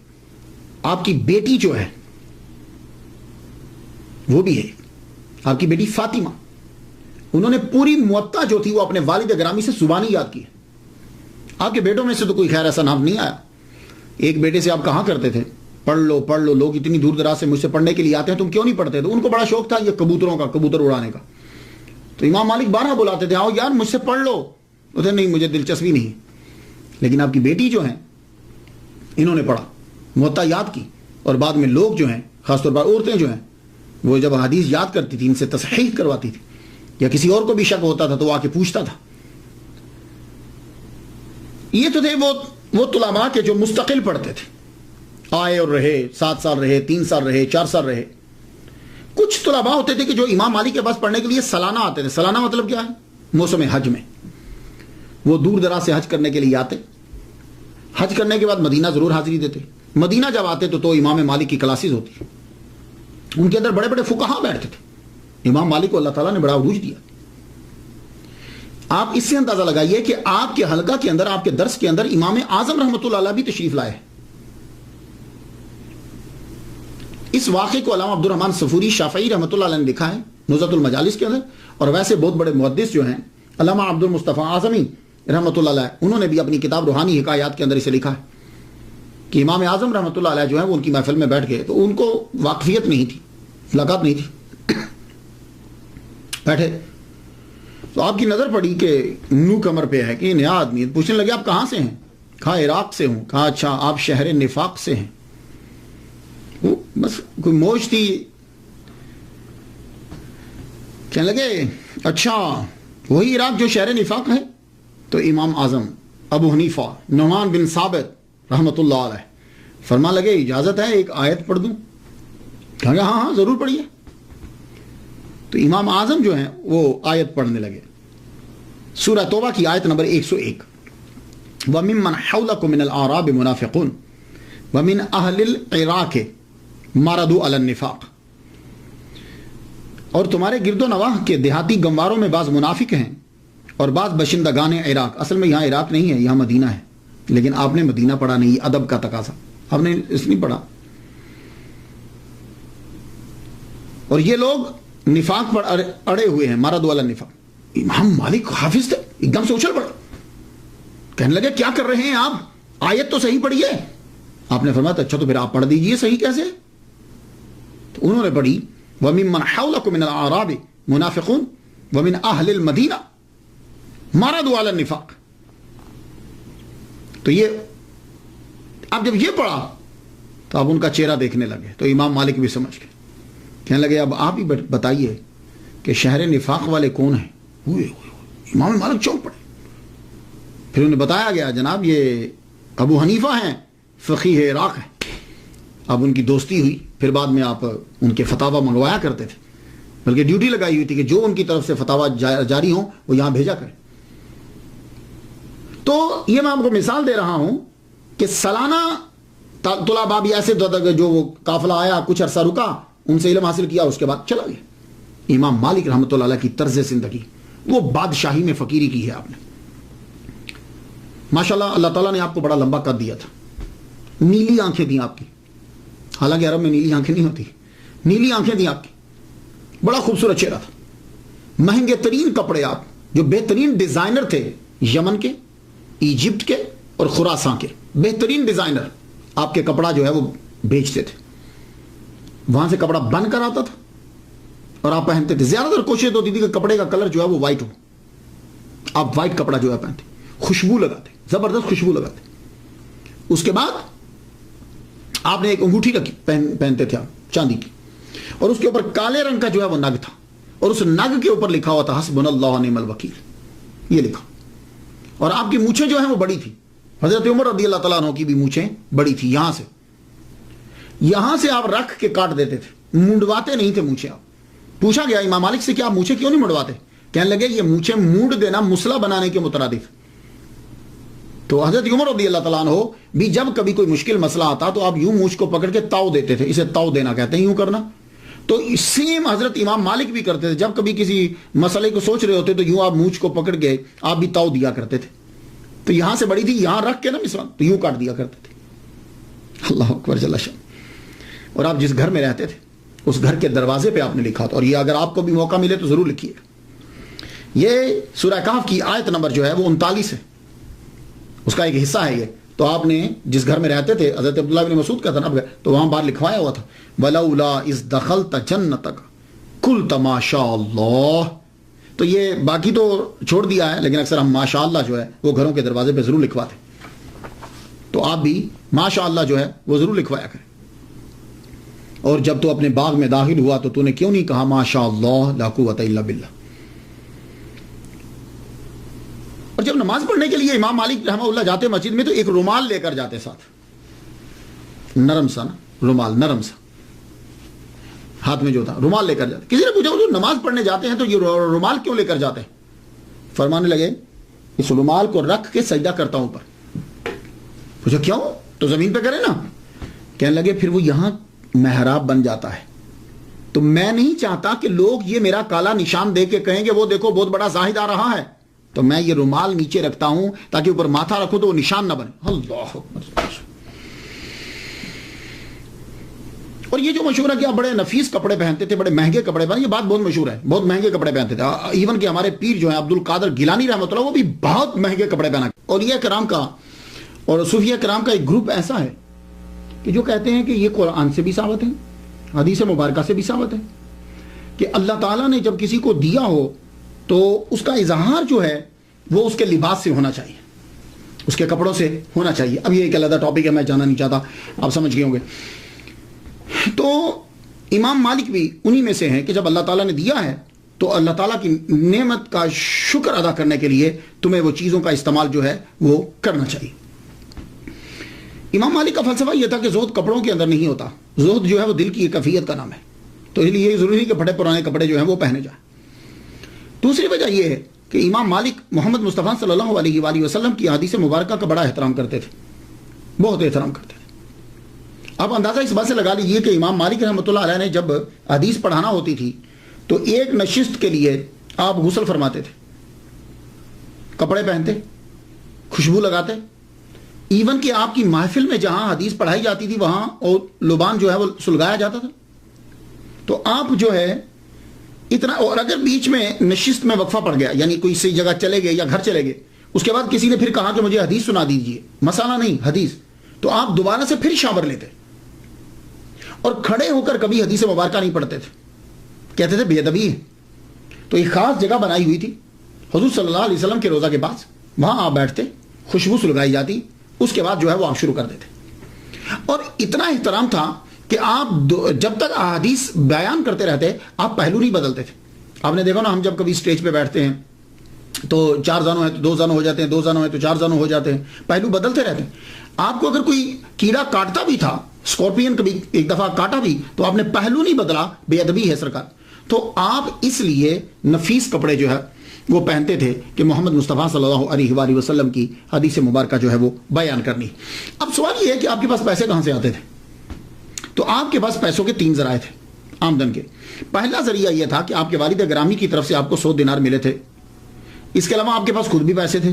آپ کی بیٹی جو ہے وہ بھی ہے، آپ کی بیٹی فاطمہ، انہوں نے پوری موطا جو تھی وہ اپنے والد گرامی سے زبانی یاد کی ہے۔ آپ کے بیٹوں میں سے تو کوئی خیر ایسا نام نہیں آیا۔ ایک بیٹے سے آپ کہا کرتے تھے پڑھ لو پڑھ لو، لوگ اتنی دور دراز سے مجھ سے پڑھنے کے لیے آتے ہیں، تم کیوں نہیں پڑھتے؟ تو ان کو بڑا شوق تھا یہ کبوتروں کا، کبوتر اڑانے کا، تو امام مالک بارہ بلاتے تھے، آؤ یار مجھ سے پڑھ لو، ادھر نہیں مجھے دلچسپی نہیں۔ لیکن آپ کی بیٹی جو ہیں انہوں نے پڑھا، موطا یاد کی، اور بعد میں لوگ جو ہیں، خاص طور پر عورتیں جو ہیں، وہ جب حدیث یاد کرتی تھی ان سے تصحیح کرواتی تھی، یا کسی اور کو بھی شک ہوتا تھا تو وہ آ کے پوچھتا تھا۔ یہ تو تھے وہ طلباء کے جو مستقل پڑھتے تھے، آئے اور رہے، 7 سال رہے، 3 سال رہے، 4 سال رہے۔ کچھ طلباء ہوتے تھے کہ جو امام مالک کے پاس پڑھنے کے لیے سالانہ آتے تھے۔ سالانہ مطلب کیا ہے؟ موسم حج میں وہ دور دراز سے حج کرنے کے لیے آتے، حج کرنے کے بعد مدینہ ضرور حاضری دیتے۔ مدینہ جب آتے تو امام مالک کی کلاسز ہوتی، ان کے اندر بڑے بڑے فقہا بیٹھتے تھے۔ امام مالک کو اللہ تعالیٰ نے بڑا عروج دیا۔ آپ اس سے اندازہ لگائیے کہ آپ کے حلقہ کے اندر، آپ کے درس کے اندر امام اعظم رحمۃ اللہ علیہ بھی تشریف لائے۔ اس واقعے کو علامہ عبدالرحمن صفوری شافعی رحمۃ اللہ علیہ نے لکھا ہے نزہۃ المجالس کے اندر، اور ویسے بہت بڑے محدث جو ہیں علامہ عبد المصطفیٰ اعظمی رحمۃ اللہ علیہ، انہوں نے بھی اپنی کتاب روحانی حکایات کے اندر اسے لکھا ہے کہ امام اعظم رحمۃ اللہ علیہ جو ہے وہ ان کی محفل میں بیٹھ گئے، تو ان کو واقفیت نہیں تھی، ملاقات نہیں تھی، بیٹھے تو آپ کی نظر پڑی کہ منہ کمر پہ ہے کہ نیا آدمی، پوچھنے لگے آپ کہاں سے ہیں؟ کہا عراق سے ہوں۔ کہا اچھا آپ شہر نفاق سے ہیں؟ وہ بس کوئی موج تھی، کہنے لگے اچھا وہی عراق جو شہر نفاق ہے؟ تو امام اعظم ابو حنیفہ نعمان بن ثابت رحمۃ اللہ علیہ فرما لگے اجازت ہے ایک آیت پڑھ دوں؟ کہا گیا ہاں ضرور پڑھیے۔ تو امام اعظم جو ہیں وہ آیت پڑھنے لگے، سورہ توبہ کی آیت نمبر 101، وَمِمَّنْ حَوْلَكُم مِّنَ الْأَعْرَابِ مُنَافِقُونَ وَمِنْ أَهْلِ الْعِرَاقِ مَرَضُوا عَلَى النِّفَاقِ، اور تمہارے گرد و نواح کے دیہاتی گنواروں میں بعض منافق ہیں اور بعض باشندگان عراق۔ اصل میں یہاں عراق نہیں ہے، یہاں مدینہ ہے، لیکن آپ نے مدینہ پڑھا نہیں، ادب کا تقاضا، آپ نے اس نہیں پڑھا۔ اور یہ لوگ نفاق پر اڑے ہوئے ہیں، مرضوا علی النفاق۔ امام مالک حافظ تھے، ایک دم سے اچھل پڑا، کہنے لگے کیا کر رہے ہیں آپ؟ آیت تو صحیح پڑھیے۔ آپ نے فرمایا اچھا تو پھر آپ پڑھ دیجئے، صحیح کیسے؟ تو انہوں نے پڑھی وَمِمَّنْ حَوْلَكُم مِّنَ الْأَعْرَابِ مُنَافِقُونَ وَمِنْ أَهْلِ الْمَدِينَةِ مَرَضُوا عَلَى النِّفَاقِ۔ تو یہ اب جب یہ پڑھا تو اب ان کا چہرہ دیکھنے لگے، تو امام مالک بھی سمجھ گئے، کہنے لگے اب آپ ہی بتائیے کہ شہر نفاق والے کون ہیں؟ امام مالک چونک پڑے۔ پھر انہیں بتایا گیا جناب یہ ابو حنیفہ ہیں، فقیہ عراق ہیں، اب ان کی دوستی ہوئی، پھر بعد میں آپ ان کے فتاوا منگوایا کرتے تھے، بلکہ ڈیوٹی لگائی ہوئی تھی کہ جو ان کی طرف سے فتاوا جاری ہوں وہ یہاں بھیجا کریں۔ تو یہ میں آپ کو مثال دے رہا ہوں کہ سالانہ طلباء بھی ایسے جو وہ قافلہ آیا، کچھ عرصہ رکا، ان سے علم حاصل کیا، اس کے بعد چلا گیا۔ امام مالک رحمۃ اللہ علیہ کی طرز زندگی، وہ بادشاہی میں فقیری کی ہے آپ نے۔ ماشاءاللہ اللہ تعالیٰ نے آپ کو بڑا لمبا قد دیا تھا، نیلی آنکھیں تھیں آپ کی، حالانکہ عرب میں نیلی آنکھیں نہیں ہوتی، نیلی آنکھیں تھیں آپ کی، بڑا خوبصورت چہرہ تھا، مہنگے ترین کپڑے، آپ جو بہترین ڈیزائنر تھے، یمن کے، ایجپٹ کے اور خراساں کے بہترین ڈیزائنر آپ کے کپڑا جو ہے وہ بیچتے تھے، وہاں سے کپڑا بن کر آتا تھا اور آپ پہنتے تھے۔ زیادہ تر کوشش ہوتی تھی کہ کپڑے کا کلر جو ہے وہ وائٹ ہو، آپ وائٹ کپڑا جو ہے پہنتے، خوشبو لگاتے، زبردست خوشبو لگاتے۔ اس کے بعد آپ نے ایک انگوٹھی رکھی، پہنتے تھے آپ چاندی کی، اور اس کے اوپر کالے رنگ کا جو ہے وہ نگ تھا، اور اس نگ کے اوپر لکھا ہوا تھا حسبنا اللہ و نعم الوکیل، یہ لکھا۔ اور آپ کی مونچھیں جو ہیں وہ بڑی تھی، حضرت عمر رضی اللہ تعالیٰ عنہ کی بھی مونچھیں بڑی تھی، یہاں سے آپ رکھ کے کاٹ دیتے تھے، منڈواتے نہیں تھے مونچھیں۔ آپ پوچھا گیا امام مالک سے کہ آپ مونچھیں کیوں نہیں منڈواتے؟ کہنے لگے یہ مونچھیں مونڈ دینا مسئلہ بنانے کے مترادف۔ تو حضرت عمر رضی اللہ تعالیٰ عنہ بھی جب کبھی کوئی مشکل مسئلہ آتا تو آپ یوں مونچھ کو پکڑ کے تاؤ دیتے تھے، اسے تاؤ دینا کہتے ہیں، یوں کرنا۔ تو سیم حضرت امام مالک بھی کرتے تھے، جب کبھی کسی مسئلے کو سوچ رہے ہوتے تو یوں آپ مونچھ کو پکڑ کے آپ بھی تاؤ دیا کرتے تھے۔ تو یہاں سے بڑی تھی، یہاں رکھ کے نا مثلاً تو یوں کاٹ دیا کرتے تھے۔ اللہ اکبر جل شان۔ اور آپ جس گھر میں رہتے تھے اس گھر کے دروازے پہ آپ نے لکھا تھا، اور یہ اگر آپ کو بھی موقع ملے تو ضرور لکھیے گا۔ یہ سورہ کہف کی آیت نمبر جو ہے وہ 39 ہے، اس کا ایک حصہ ہے یہ۔ تو آپ نے جس گھر میں رہتے تھے، حضرت عبداللہ بن مسعود کا تھا نا، تو وہاں باہر لکھوایا ہوا تھا وَلَوْلَا إِذْ دَخَلْتَ جَنَّتَكَ قُلْتَ مَا شَاءَ اللَّهُ۔ تو یہ باقی تو چھوڑ دیا ہے، لیکن اکثر ہم ماشاء اللہ جو ہے وہ گھروں کے دروازے پہ ضرور لکھواتے، تو آپ بھی ماشاء اللہ جو ہے وہ ضرور لکھوایا کریں۔ اور جب تو اپنے باغ میں داخل ہوا تو نے کیوں نہیں کہا ماشاء اللہ لا قوت الا باللہ؟ اور جب نماز پڑھنے کے لیے امام مالک رحمہ اللہ جاتے مسجد میں تو ایک رومال لے کر جاتے ساتھ، نرم سا نا رومال، نرم سا ہاتھ میں جو تھا رومال لے کر جاتے۔ کسی نے پوچھا جو نماز پڑھنے جاتے ہیں تو یہ رومال کیوں لے کر جاتے ہیں؟ فرمانے لگے اس رومال کو رکھ کے سجدہ کرتا ہوں اوپر۔ پوچھا کیوں؟ تو زمین پہ کرے نا۔ کہنے لگے پھر وہ یہاں محراب بن جاتا ہے، تو میں نہیں چاہتا کہ لوگ یہ میرا کالا نشان دے کے کہیں کہ وہ دیکھو بہت بڑا زاہد آ رہا ہے، تو میں یہ رومال نیچے رکھتا ہوں تاکہ اوپر ماتھا رکھو تو وہ نشان نہ بنے۔ اللہ اکبر۔ اور یہ جو مشہور ہے کہ آپ بڑے نفیس کپڑے پہنتے تھے، بڑے مہنگے کپڑے پہنتے، یہ بات بہت مشہور ہے، بہت مہنگے کپڑے پہنتے تھے۔ ایون کہ ہمارے پیر جو ہیں عبد القادر گیلانی رحمۃ اللہ، وہ بھی بہت مہنگے کپڑے پہنا۔ اور یہ کرام کا اور صوفیہ کرام کا ایک گروپ ایسا ہے کہ جو کہتے ہیں کہ یہ قرآن سے بھی ثابت ہے، حدیث مبارکہ سے بھی ثابت ہے کہ اللہ تعالیٰ نے جب کسی کو دیا ہو تو اس کا اظہار جو ہے وہ اس کے لباس سے ہونا چاہیے، اس کے کپڑوں سے ہونا چاہیے۔ اب یہ ایک علیحدہ ٹاپک ہے، میں جانا نہیں چاہتا، آپ سمجھ گئے ہوں گے۔ تو امام مالک بھی انہی میں سے ہیں کہ جب اللہ تعالیٰ نے دیا ہے تو اللہ تعالیٰ کی نعمت کا شکر ادا کرنے کے لیے تمہیں وہ چیزوں کا استعمال جو ہے وہ کرنا چاہیے۔ امام مالک کا فلسفہ یہ تھا کہ زہد کپڑوں کے اندر نہیں ہوتا، زہد جو ہے وہ دل کی ایک کیفیت کا نام ہے، تو اس لیے یہ ضروری ہے کہ پھٹے پرانے کپڑے جو ہیں وہ پہنے جائیں۔ دوسری وجہ یہ ہے کہ امام مالک محمد مصطفیٰ صلی اللہ علیہ وآلہ وسلم کی حدیث مبارکہ کا بڑا احترام کرتے تھے، بہت احترام کرتے تھے۔ آپ اندازہ اس بات سے لگا لیجیے کہ امام مالک رحمۃ اللہ علیہ نے جب حدیث پڑھانا ہوتی تھی تو ایک نشست کے لیے آپ غسل فرماتے تھے، کپڑے پہنتے، خوشبو لگاتے، ایون کہ آپ کی محفل میں جہاں حدیث پڑھائی جاتی تھی وہاں اور لبان جو ہے وہ سلگایا جاتا تھا۔ تو آپ جو ہے اتنا، اور اگر بیچ میں نشست میں وقفہ پڑ گیا، یعنی کوئی سی جگہ چلے گئے یا گھر چلے گئے، اس کے بعد کسی نے پھر کہا کہ مجھے حدیث سنا دیجئے، مسئلہ نہیں حدیث، تو آپ دوبارہ سے پھر شاور لیتے اور کھڑے ہو کر کبھی حدیث مبارکہ نہیں پڑھتے تھے، کہتے تھے بے ادبی ہے۔ تو ایک خاص جگہ بنائی ہوئی تھی حضور صلی اللہ علیہ وسلم کے روضہ کے پاس، وہاں آپ بیٹھتے، خوشبو سلگائی جاتی، اس کے بعد جو ہے وہ آپ شروع کر دیتے۔ اور اتنا احترام تھا کہ آپ جب تک احادیث بیان کرتے رہتے آپ پہلو نہیں بدلتے تھے۔ آپ نے دیکھا نا، ہم جب کبھی اسٹیج پہ بیٹھتے ہیں تو 4 زانوں ہیں تو 2 زانوں ہو جاتے ہیں، 2 زانوں ہیں تو 4 زانوں ہو جاتے ہیں، پہلو بدلتے رہتے ہیں۔ آپ کو اگر کوئی کیڑا کاٹتا بھی تھا اسکارپین کبھی ایک دفعہ کاٹا بھی تو آپ نے پہلو نہیں بدلا، بے ادبی ہے سرکار. تو آپ اس لیے نفیس کپڑے جو ہے وہ پہنتے تھے کہ محمد مصطفیٰ صلی اللہ علیہ وآلہ وسلم کی حدیث مبارکہ جو ہے وہ بیان کرنی. اب سوال یہ ہے کہ آپ کے پاس پیسے کہاں سے آتے تھے؟ تو آپ کے پاس پیسوں کے 3 ذرائع تھے آمدن کے. پہلا ذریعہ یہ تھا کہ آپ کے والد گرامی کی طرف سے آپ کو 100 دینار ملے تھے. اس کے علاوہ آپ کے پاس خود بھی پیسے تھے.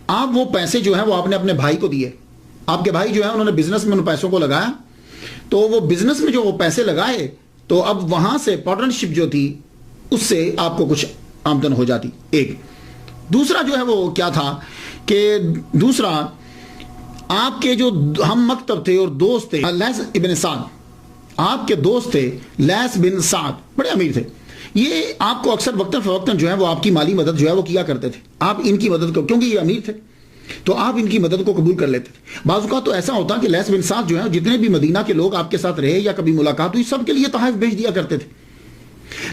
آپ وہ پیسے جو ہیں وہ آپ نے اپنے بھائی کو دیے. آپ کے بھائی جو ہیں انہوں نے بزنس میں ان پیسوں کو لگایا، تو وہ بزنس میں جو وہ پیسے لگائے تو اب وہاں سے پارٹنرشپ جو تھی اس سے آپ کو کچھ آمدن ہو جاتی. ایک دوسرا جو ہے وہ کیا تھا کہ دوسرا آپ کے جو ہم مکتب تھے اور دوست تھے لیث ابن سعد، آپ کے دوست تھے لیث بن سعد، بڑے امیر تھے. یہ آپ کو اکثر وقتاً فوقتاً جو ہے وہ آپ کی مالی مدد جو ہے وہ کیا کرتے تھے. آپ ان کی مدد کو، کیونکہ یہ امیر تھے تو آپ ان کی مدد کو قبول کر لیتے تھے. بعض اوقات تو ایسا ہوتا کہ لیث بن سعد جو ہے جتنے بھی مدینہ کے لوگ آپ کے ساتھ رہے یا کبھی ملاقات ہوئی سب کے لیے تحائف بھیج دیا کرتے تھے.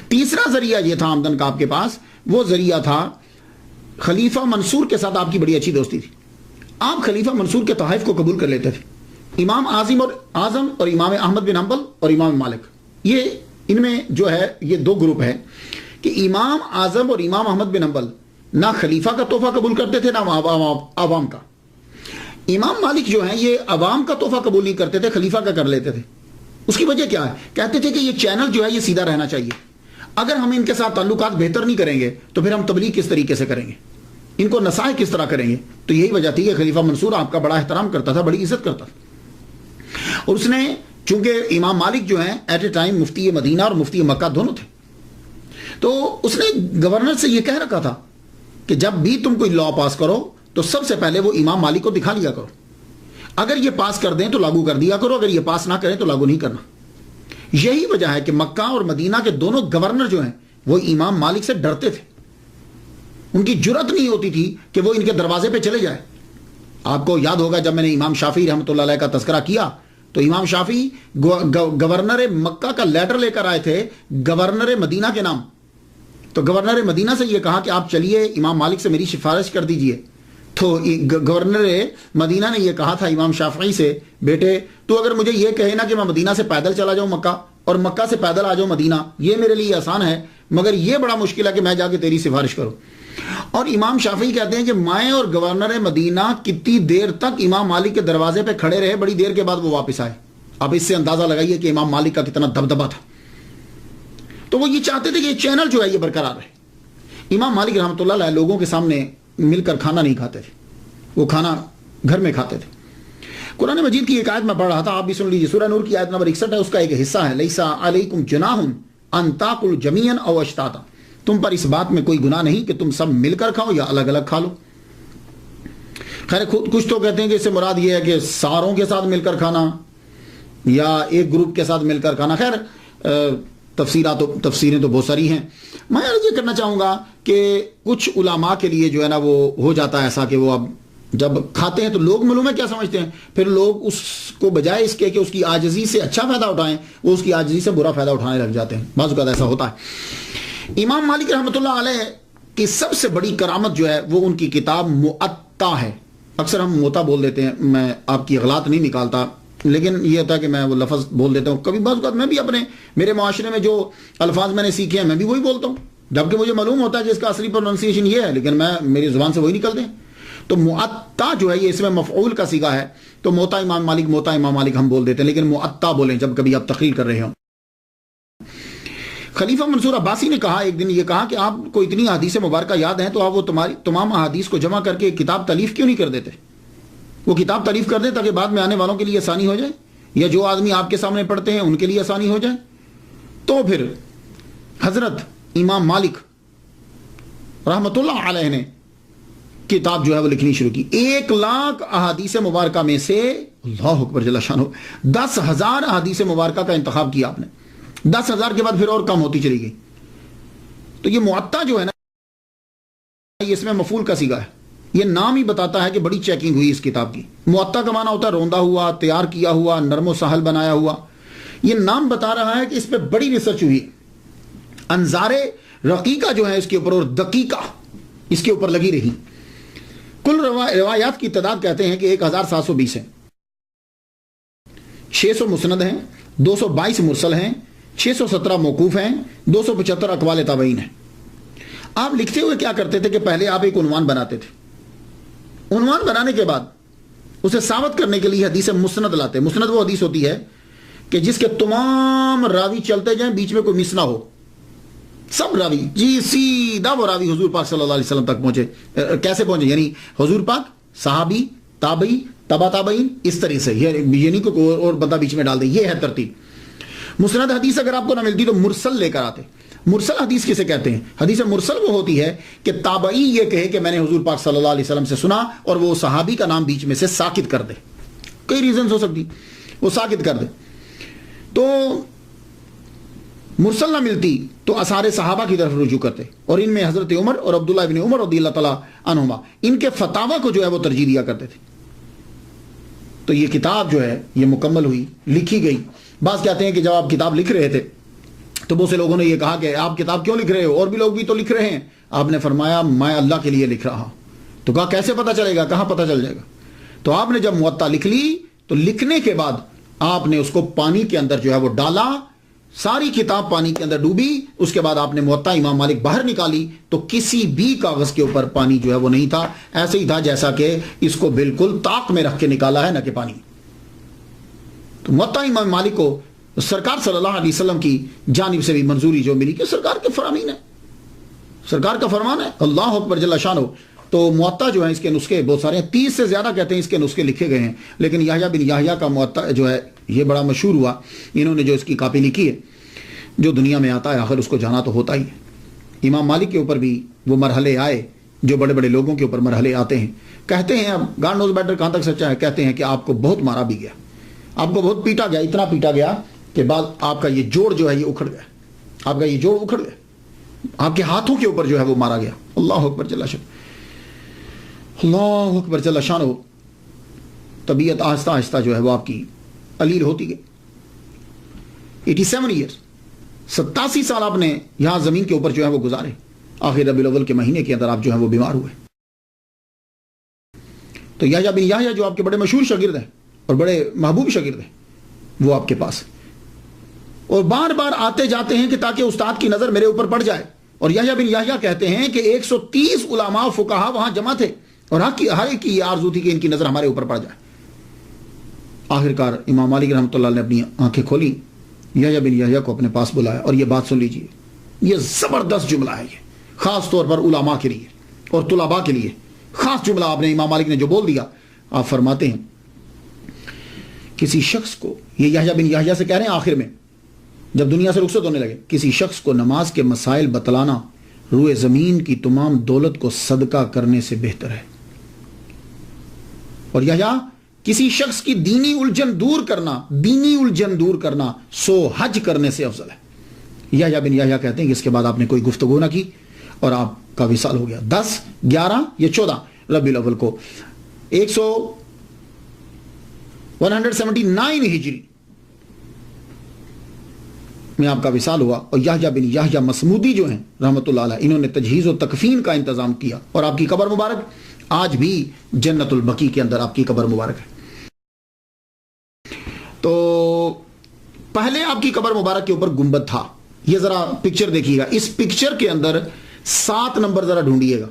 تیسرا ذریعہ یہ تھا آمدن کا آپ کے پاس، وہ ذریعہ تھا خلیفہ منصور کے ساتھ آپ کی بڑی اچھی دوستی تھی. آپ خلیفہ منصور کے تحائف کو قبول کر لیتے تھے. امام اعظم اور امام احمد بن حنبل اور امام مالک، یہ ان میں جو ہے یہ 2 گروپ ہیں کہ امام اعظم اور امام احمد بن حنبل نہ خلیفہ کا تحفہ قبول کرتے تھے نہ عوام کا. امام مالک جو ہیں یہ عوام کا تحفہ قبول نہیں کرتے تھے، خلیفہ کا کر لیتے تھے. اس کی وجہ کیا ہے؟ کہتے تھے کہ یہ چینل جو ہے یہ سیدھا رہنا چاہیے. اگر ہم ان کے ساتھ تعلقات بہتر نہیں کریں گے تو پھر ہم تبلیغ کس طریقے سے کریں گے، ان کو نصائح کس طرح کریں گے. تو یہی وجہ تھی کہ خلیفہ منصور آپ کا بڑا احترام کرتا تھا، بڑی عزت کرتا تھا. اور اس نے چونکہ امام مالک جو ہیں ایٹ اے ٹائم مفتی مدینہ اور مفتی مکہ دونوں تھے، تو اس نے گورنر سے یہ کہہ رکھا تھا کہ جب بھی تم کوئی لا پاس کرو تو سب سے پہلے وہ امام مالک کو دکھا لیا کرو. اگر یہ پاس کر دیں تو لاگو کر دیا کرو، اگر یہ پاس نہ کریں تو لاگو نہیں کرنا. یہی وجہ ہے کہ مکہ اور مدینہ کے دونوں گورنر جو ہیں وہ امام مالک سے ڈرتے تھے. ان کی جرت نہیں ہوتی تھی کہ وہ ان کے دروازے پہ چلے جائے. آپ کو یاد ہوگا جب میں نے امام شافعی رحمۃ اللہ علیہ کا تذکرہ کیا تو امام شافعی گورنر مکہ کا لیٹر لے کر آئے تھے گورنر مدینہ کے نام. تو گورنر مدینہ سے یہ کہا کہ آپ چلیے امام مالک سے میری سفارش کر دیجئے. تو گورنر مدینہ نے یہ کہا تھا امام شافعی سے، بیٹے تو اگر مجھے یہ کہے نا کہ میں مدینہ سے پیدل چلا جاؤں مکہ اور مکہ سے پیدل آ جاؤں مدینہ، یہ میرے لیے آسان ہے، مگر یہ بڑا مشکل ہے کہ میں جا کے تیری سفارش کروں. اور امام شافعی کہتے ہیں کہ میں اور گورنر مدینہ کتنی دیر تک امام مالک کے دروازے پہ کھڑے رہے، بڑی دیر کے بعد وہ واپس آئے. اب اس سے اندازہ لگائیے کہ امام مالک کا کتنا دبدبہ تھا. تو وہ یہ چاہتے تھے کہ یہ چینل جو ہے یہ برقرار رہے. امام مالک رحمۃ اللہ علیہ لوگوں کے سامنے مل کر کھانا نہیں کھاتے تھے، وہ کھانا گھر میں کھاتے تھے. قرآن مجید کی ایک آیت میں پڑھ رہا تھا، آپ بھی سن لیجیے. سورہ نور کی آیت نمبر 61 ہے، اس کا ایک حصہ ہے لیسا علیکم جناح ان تاکلوا جمیعا او اشتاتا. تم پر اس بات میں کوئی گناہ نہیں کہ تم سب مل کر کھاؤ یا الگ الگ کھا لو. خیر کچھ تو کہتے ہیں کہ اس سے مراد یہ ہے کہ ساروں کے ساتھ مل کر کھانا یا ایک گروپ کے ساتھ مل کر کھانا. خیر تفسیریں تو بہت ساری ہیں. میں یہ کرنا چاہوں گا کہ کچھ علماء کے لیے جو ہے نا وہ ہو جاتا ہے ایسا کہ وہ اب جب کھاتے ہیں تو لوگ معلوم ہے کیا سمجھتے ہیں، پھر لوگ اس کو بجائے اس کے کہ اس کی عاجزی سے اچھا فائدہ اٹھائیں وہ اس کی عاجزی سے برا فائدہ اٹھانے لگ جاتے ہیں. بعض اوقات ایسا ہوتا ہے. امام مالک رحمۃ اللہ علیہ کی سب سے بڑی کرامت جو ہے وہ ان کی کتاب موطا ہے. اکثر ہم موطا بول دیتے ہیں، میں آپ کی اغلاط نہیں نکالتا لیکن یہ ہوتا ہے کہ میں وہ لفظ بول دیتا ہوں. کبھی بعض اوقات میں بھی میرے معاشرے میں جو الفاظ میں نے سیکھے ہیں میں بھی وہی بولتا ہوں، جبکہ مجھے معلوم ہوتا ہے کہ اس کا اصلی پروننسیشن یہ ہے، لیکن میری زبان سے وہی نکلتے ہیں. تو موطا جو ہے یہ اس میں مفعول کا صیغہ ہے، تو موطا امام مالک ہم بول دیتے ہیں، لیکن موطا بولیں جب کبھی آپ تقریر کر رہے ہوں. خلیفہ منصور عباسی نے کہا ایک دن، یہ کہا کہ آپ کو اتنی احادیث مبارکہ یاد ہیں تو آپ وہ تمام احادیث کو جمع کر کے کتاب تالیف کیوں نہیں کر دیتے؟ وہ کتاب تالیف کر دیں تاکہ بعد میں آنے والوں کے لیے آسانی ہو جائے، یا جو آدمی آپ کے سامنے پڑھتے ہیں ان کے لیے آسانی ہو جائے. تو پھر حضرت امام مالک رحمۃ اللہ علیہ نے کتاب جو ہے وہ لکھنی شروع کی. 1,00,000 احادیث مبارکہ میں سے اللہ اکبر جل شانہ 10,000 احادیث مبارکہ کا انتخاب کیا آپ نے. 10,000 کے بعد پھر اور کم ہوتی چلی گئی. تو یہ موطا جو ہے نا یہ اس میں مفعول کا صیغہ ہے. یہ نام ہی بتاتا ہے کہ بڑی چیکنگ ہوئی اس کتاب کی. موطا کا معنی ہوتا ہے روندا ہوا، تیار کیا ہوا، نرم و سہل بنایا ہوا. یہ نام بتا رہا ہے کہ اس پہ بڑی ریسرچ ہوئی. انظار رقیقہ جو ہے اس کے اوپر اور دقیقہ اس کے اوپر لگی رہی. کل روایات کی تعداد کہتے ہیں کہ 1,720 ہے. 600 مسند ہیں، 222 مرسل ہیں، 617 موقوف ہیں، 275 اقوال تابعین ہیں۔ آپ لکھتے ہوئے کیا کرتے تھے کہ پہلے آپ ایک عنوان بناتے تھے، عنوان بنانے کے بعد اسے ثابت کرنے کے لیے حدیث مسند لاتے۔ مسند وہ حدیث ہوتی ہے کہ جس کے تمام راوی چلتے جائیں، بیچ میں کوئی مس نہ ہو، سب راوی جی سیدھا وہ راوی حضور پاک صلی اللہ علیہ وسلم تک پہنچے۔ کیسے پہنچے؟ یعنی حضور پاک، صحابی، تابعی، تبا تابعین، اس طرح سے، یہ نہیں کوئی اور بندہ بیچ میں ڈال دے، یہ ہے ترتیب۔ مسند حدیث اگر آپ کو نہ ملتی تو مرسل لے کر آتے۔ مرسل حدیث کسے کہتے ہیں؟ حدیث مرسل وہ ہوتی ہے کہ تابعی یہ کہے کہ میں نے حضور پاک صلی اللہ علیہ وسلم سے سنا، اور وہ صحابی کا نام بیچ میں سے ساکت کر دے، کئی ریزنز ہو سکتی، وہ ساکت کر دے۔ تو مرسل نہ ملتی تو اثار صحابہ کی طرف رجوع کرتے، اور ان میں حضرت عمر اور عبداللہ ابن عمر رضی اللہ تعالیٰ عنہما، ان کے فتاوی کو جو ہے وہ ترجیح دیا کرتے تھے۔ تو یہ کتاب جو ہے یہ مکمل ہوئی، لکھی گئی۔ بعض کہتے ہیں کہ جب آپ کتاب لکھ رہے تھے تو بہت سے لوگوں نے یہ کہا کہ آپ کتاب کیوں لکھ رہے ہو، اور بھی لوگ بھی تو لکھ رہے ہیں۔ آپ نے فرمایا میں اللہ کے لیے لکھ رہا ہوں۔ تو کہا کیسے پتہ چلے گا، کہاں پتہ چل جائے گا؟ تو آپ نے جب موطا لکھ لی تو لکھنے کے بعد آپ نے اس کو پانی کے اندر جو ہے وہ ڈالا، ساری کتاب پانی کے اندر ڈوبی، اس کے بعد آپ نے موطا امام مالک باہر نکالی تو کسی بھی کاغذ کے اوپر پانی جو ہے وہ نہیں تھا، ایسے ہی تھا جیسا کہ اس کو بالکل طاق میں رکھ کے نکالا ہے، نہ کہ پانی۔ تو موطا امام مالک کو سرکار صلی اللہ علیہ وسلم کی جانب سے بھی منظوری جو ملی کہ سرکار کے فرامین ہے، سرکار کا فرمان ہے، اللہ اکبر جل شانہ۔ تو موطا جو ہے اس کے نسخے بہت سارے ہیں، 30 سے زیادہ کہتے ہیں اس کے نسخے لکھے گئے ہیں، لیکن یحییٰ بن یحییٰ کا موطا جو ہے یہ بڑا مشہور ہوا۔ انہوں نے جو اس کی کاپی لکھی ہے، جو دنیا میں آتا ہے آخر اس کو جانا تو ہوتا ہی ہے۔ امام مالک کے اوپر بھی وہ مرحلے آئے جو بڑے بڑے لوگوں کے اوپر مرحلے آتے ہیں۔ کہتے ہیں، اب گاڈ نوز بیٹر کہاں تک سچا ہے، کہتے ہیں کہ آپ کو بہت مارا بھی گیا، آپ کو بہت پیٹا گیا، اتنا پیٹا گیا کہ بعد آپ کا یہ جوڑ جو ہے یہ اکھڑ گیا، آپ کا یہ جوڑ اکھڑ گیا، آپ کے ہاتھوں کے اوپر جو ہے وہ مارا گیا۔ اللہ اکبر جل شانہ، اللہ اکبر جل شانہ۔ طبیعت آہستہ آہستہ جو ہے وہ آپ کی علیل ہوتی گئی۔ 87 ایئرس، 87 سال آپ نے یہاں زمین کے اوپر جو ہے وہ گزارے۔ آخر ربیع الاول کے مہینے کے اندر آپ جو ہے وہ بیمار ہوئے۔ تو یحییٰ بن یحییٰ جو آپ کے بڑے مشہور شاگرد ہیں اور بڑے محبوب شاگرد ہیں، وہ آپ کے پاس، اور بار بار آتے جاتے ہیں کہ تاکہ استاد کی نظر میرے اوپر پڑ جائے۔ اور یحییٰ بن یحییٰ کہتے ہیں کہ 130 علماء فقہا وہاں جمع تھے، اور ہر ایک کی یہ آرزو تھی کہ ان کی نظر ہمارے اوپر پڑ جائے۔ آخرکار امام مالک رحمۃ اللہ نے اپنی آنکھیں کھولی، یحییٰ بن یحییٰ کو اپنے پاس بلایا، اور یہ بات سن لیجیے، یہ زبردست جملہ ہے، یہ خاص طور پر علماء کے لیے اور طلباء کے لیے خاص جملہ آپ نے امام مالک نے جو بول دیا۔ آپ فرماتے ہیں کسی شخص کو، یہ یحییٰ بن یحییٰ سے کہہ رہے ہیں آخر میں جب دنیا سے رخصت ہونے لگے، کسی شخص کو نماز کے مسائل بتلانا روئے زمین کی تمام دولت کو صدقہ کرنے سے بہتر ہے۔ اور یحییٰ کسی شخص کی دینی الجھن دور کرنا 100 حج کرنے سے افضل ہے۔ یحییٰ بن یحییٰ کہتے ہیں کہ اس کے بعد آپ نے کوئی گفتگو نہ کی اور آپ کا وصال ہو گیا۔ 10، 11 یا 14 ربیع الاول کو 179 ہجری میں آپ کا وصال ہوا۔ اور یحییٰ بن یحییٰ مصمودی جو ہیں رحمۃ اللہ علیہ، انہوں نے تجہیز و تکفین کا انتظام کیا، اور آپ کی قبر مبارک آج بھی جنت البقیع کے اندر آپ کی قبر مبارک ہے۔ تو پہلے آپ کی قبر مبارک کے اوپر گنبد تھا۔ یہ ذرا پکچر دیکھیے گا، اس پکچر کے اندر 7 نمبر ذرا ڈھونڈیے گا۔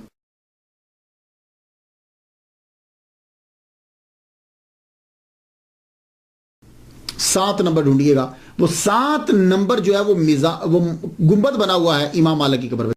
سات نمبر ڈھونڈیے گا، وہ 7 نمبر جو ہے وہ گنبد بنا ہوا ہے امام مالک کی قبر میں۔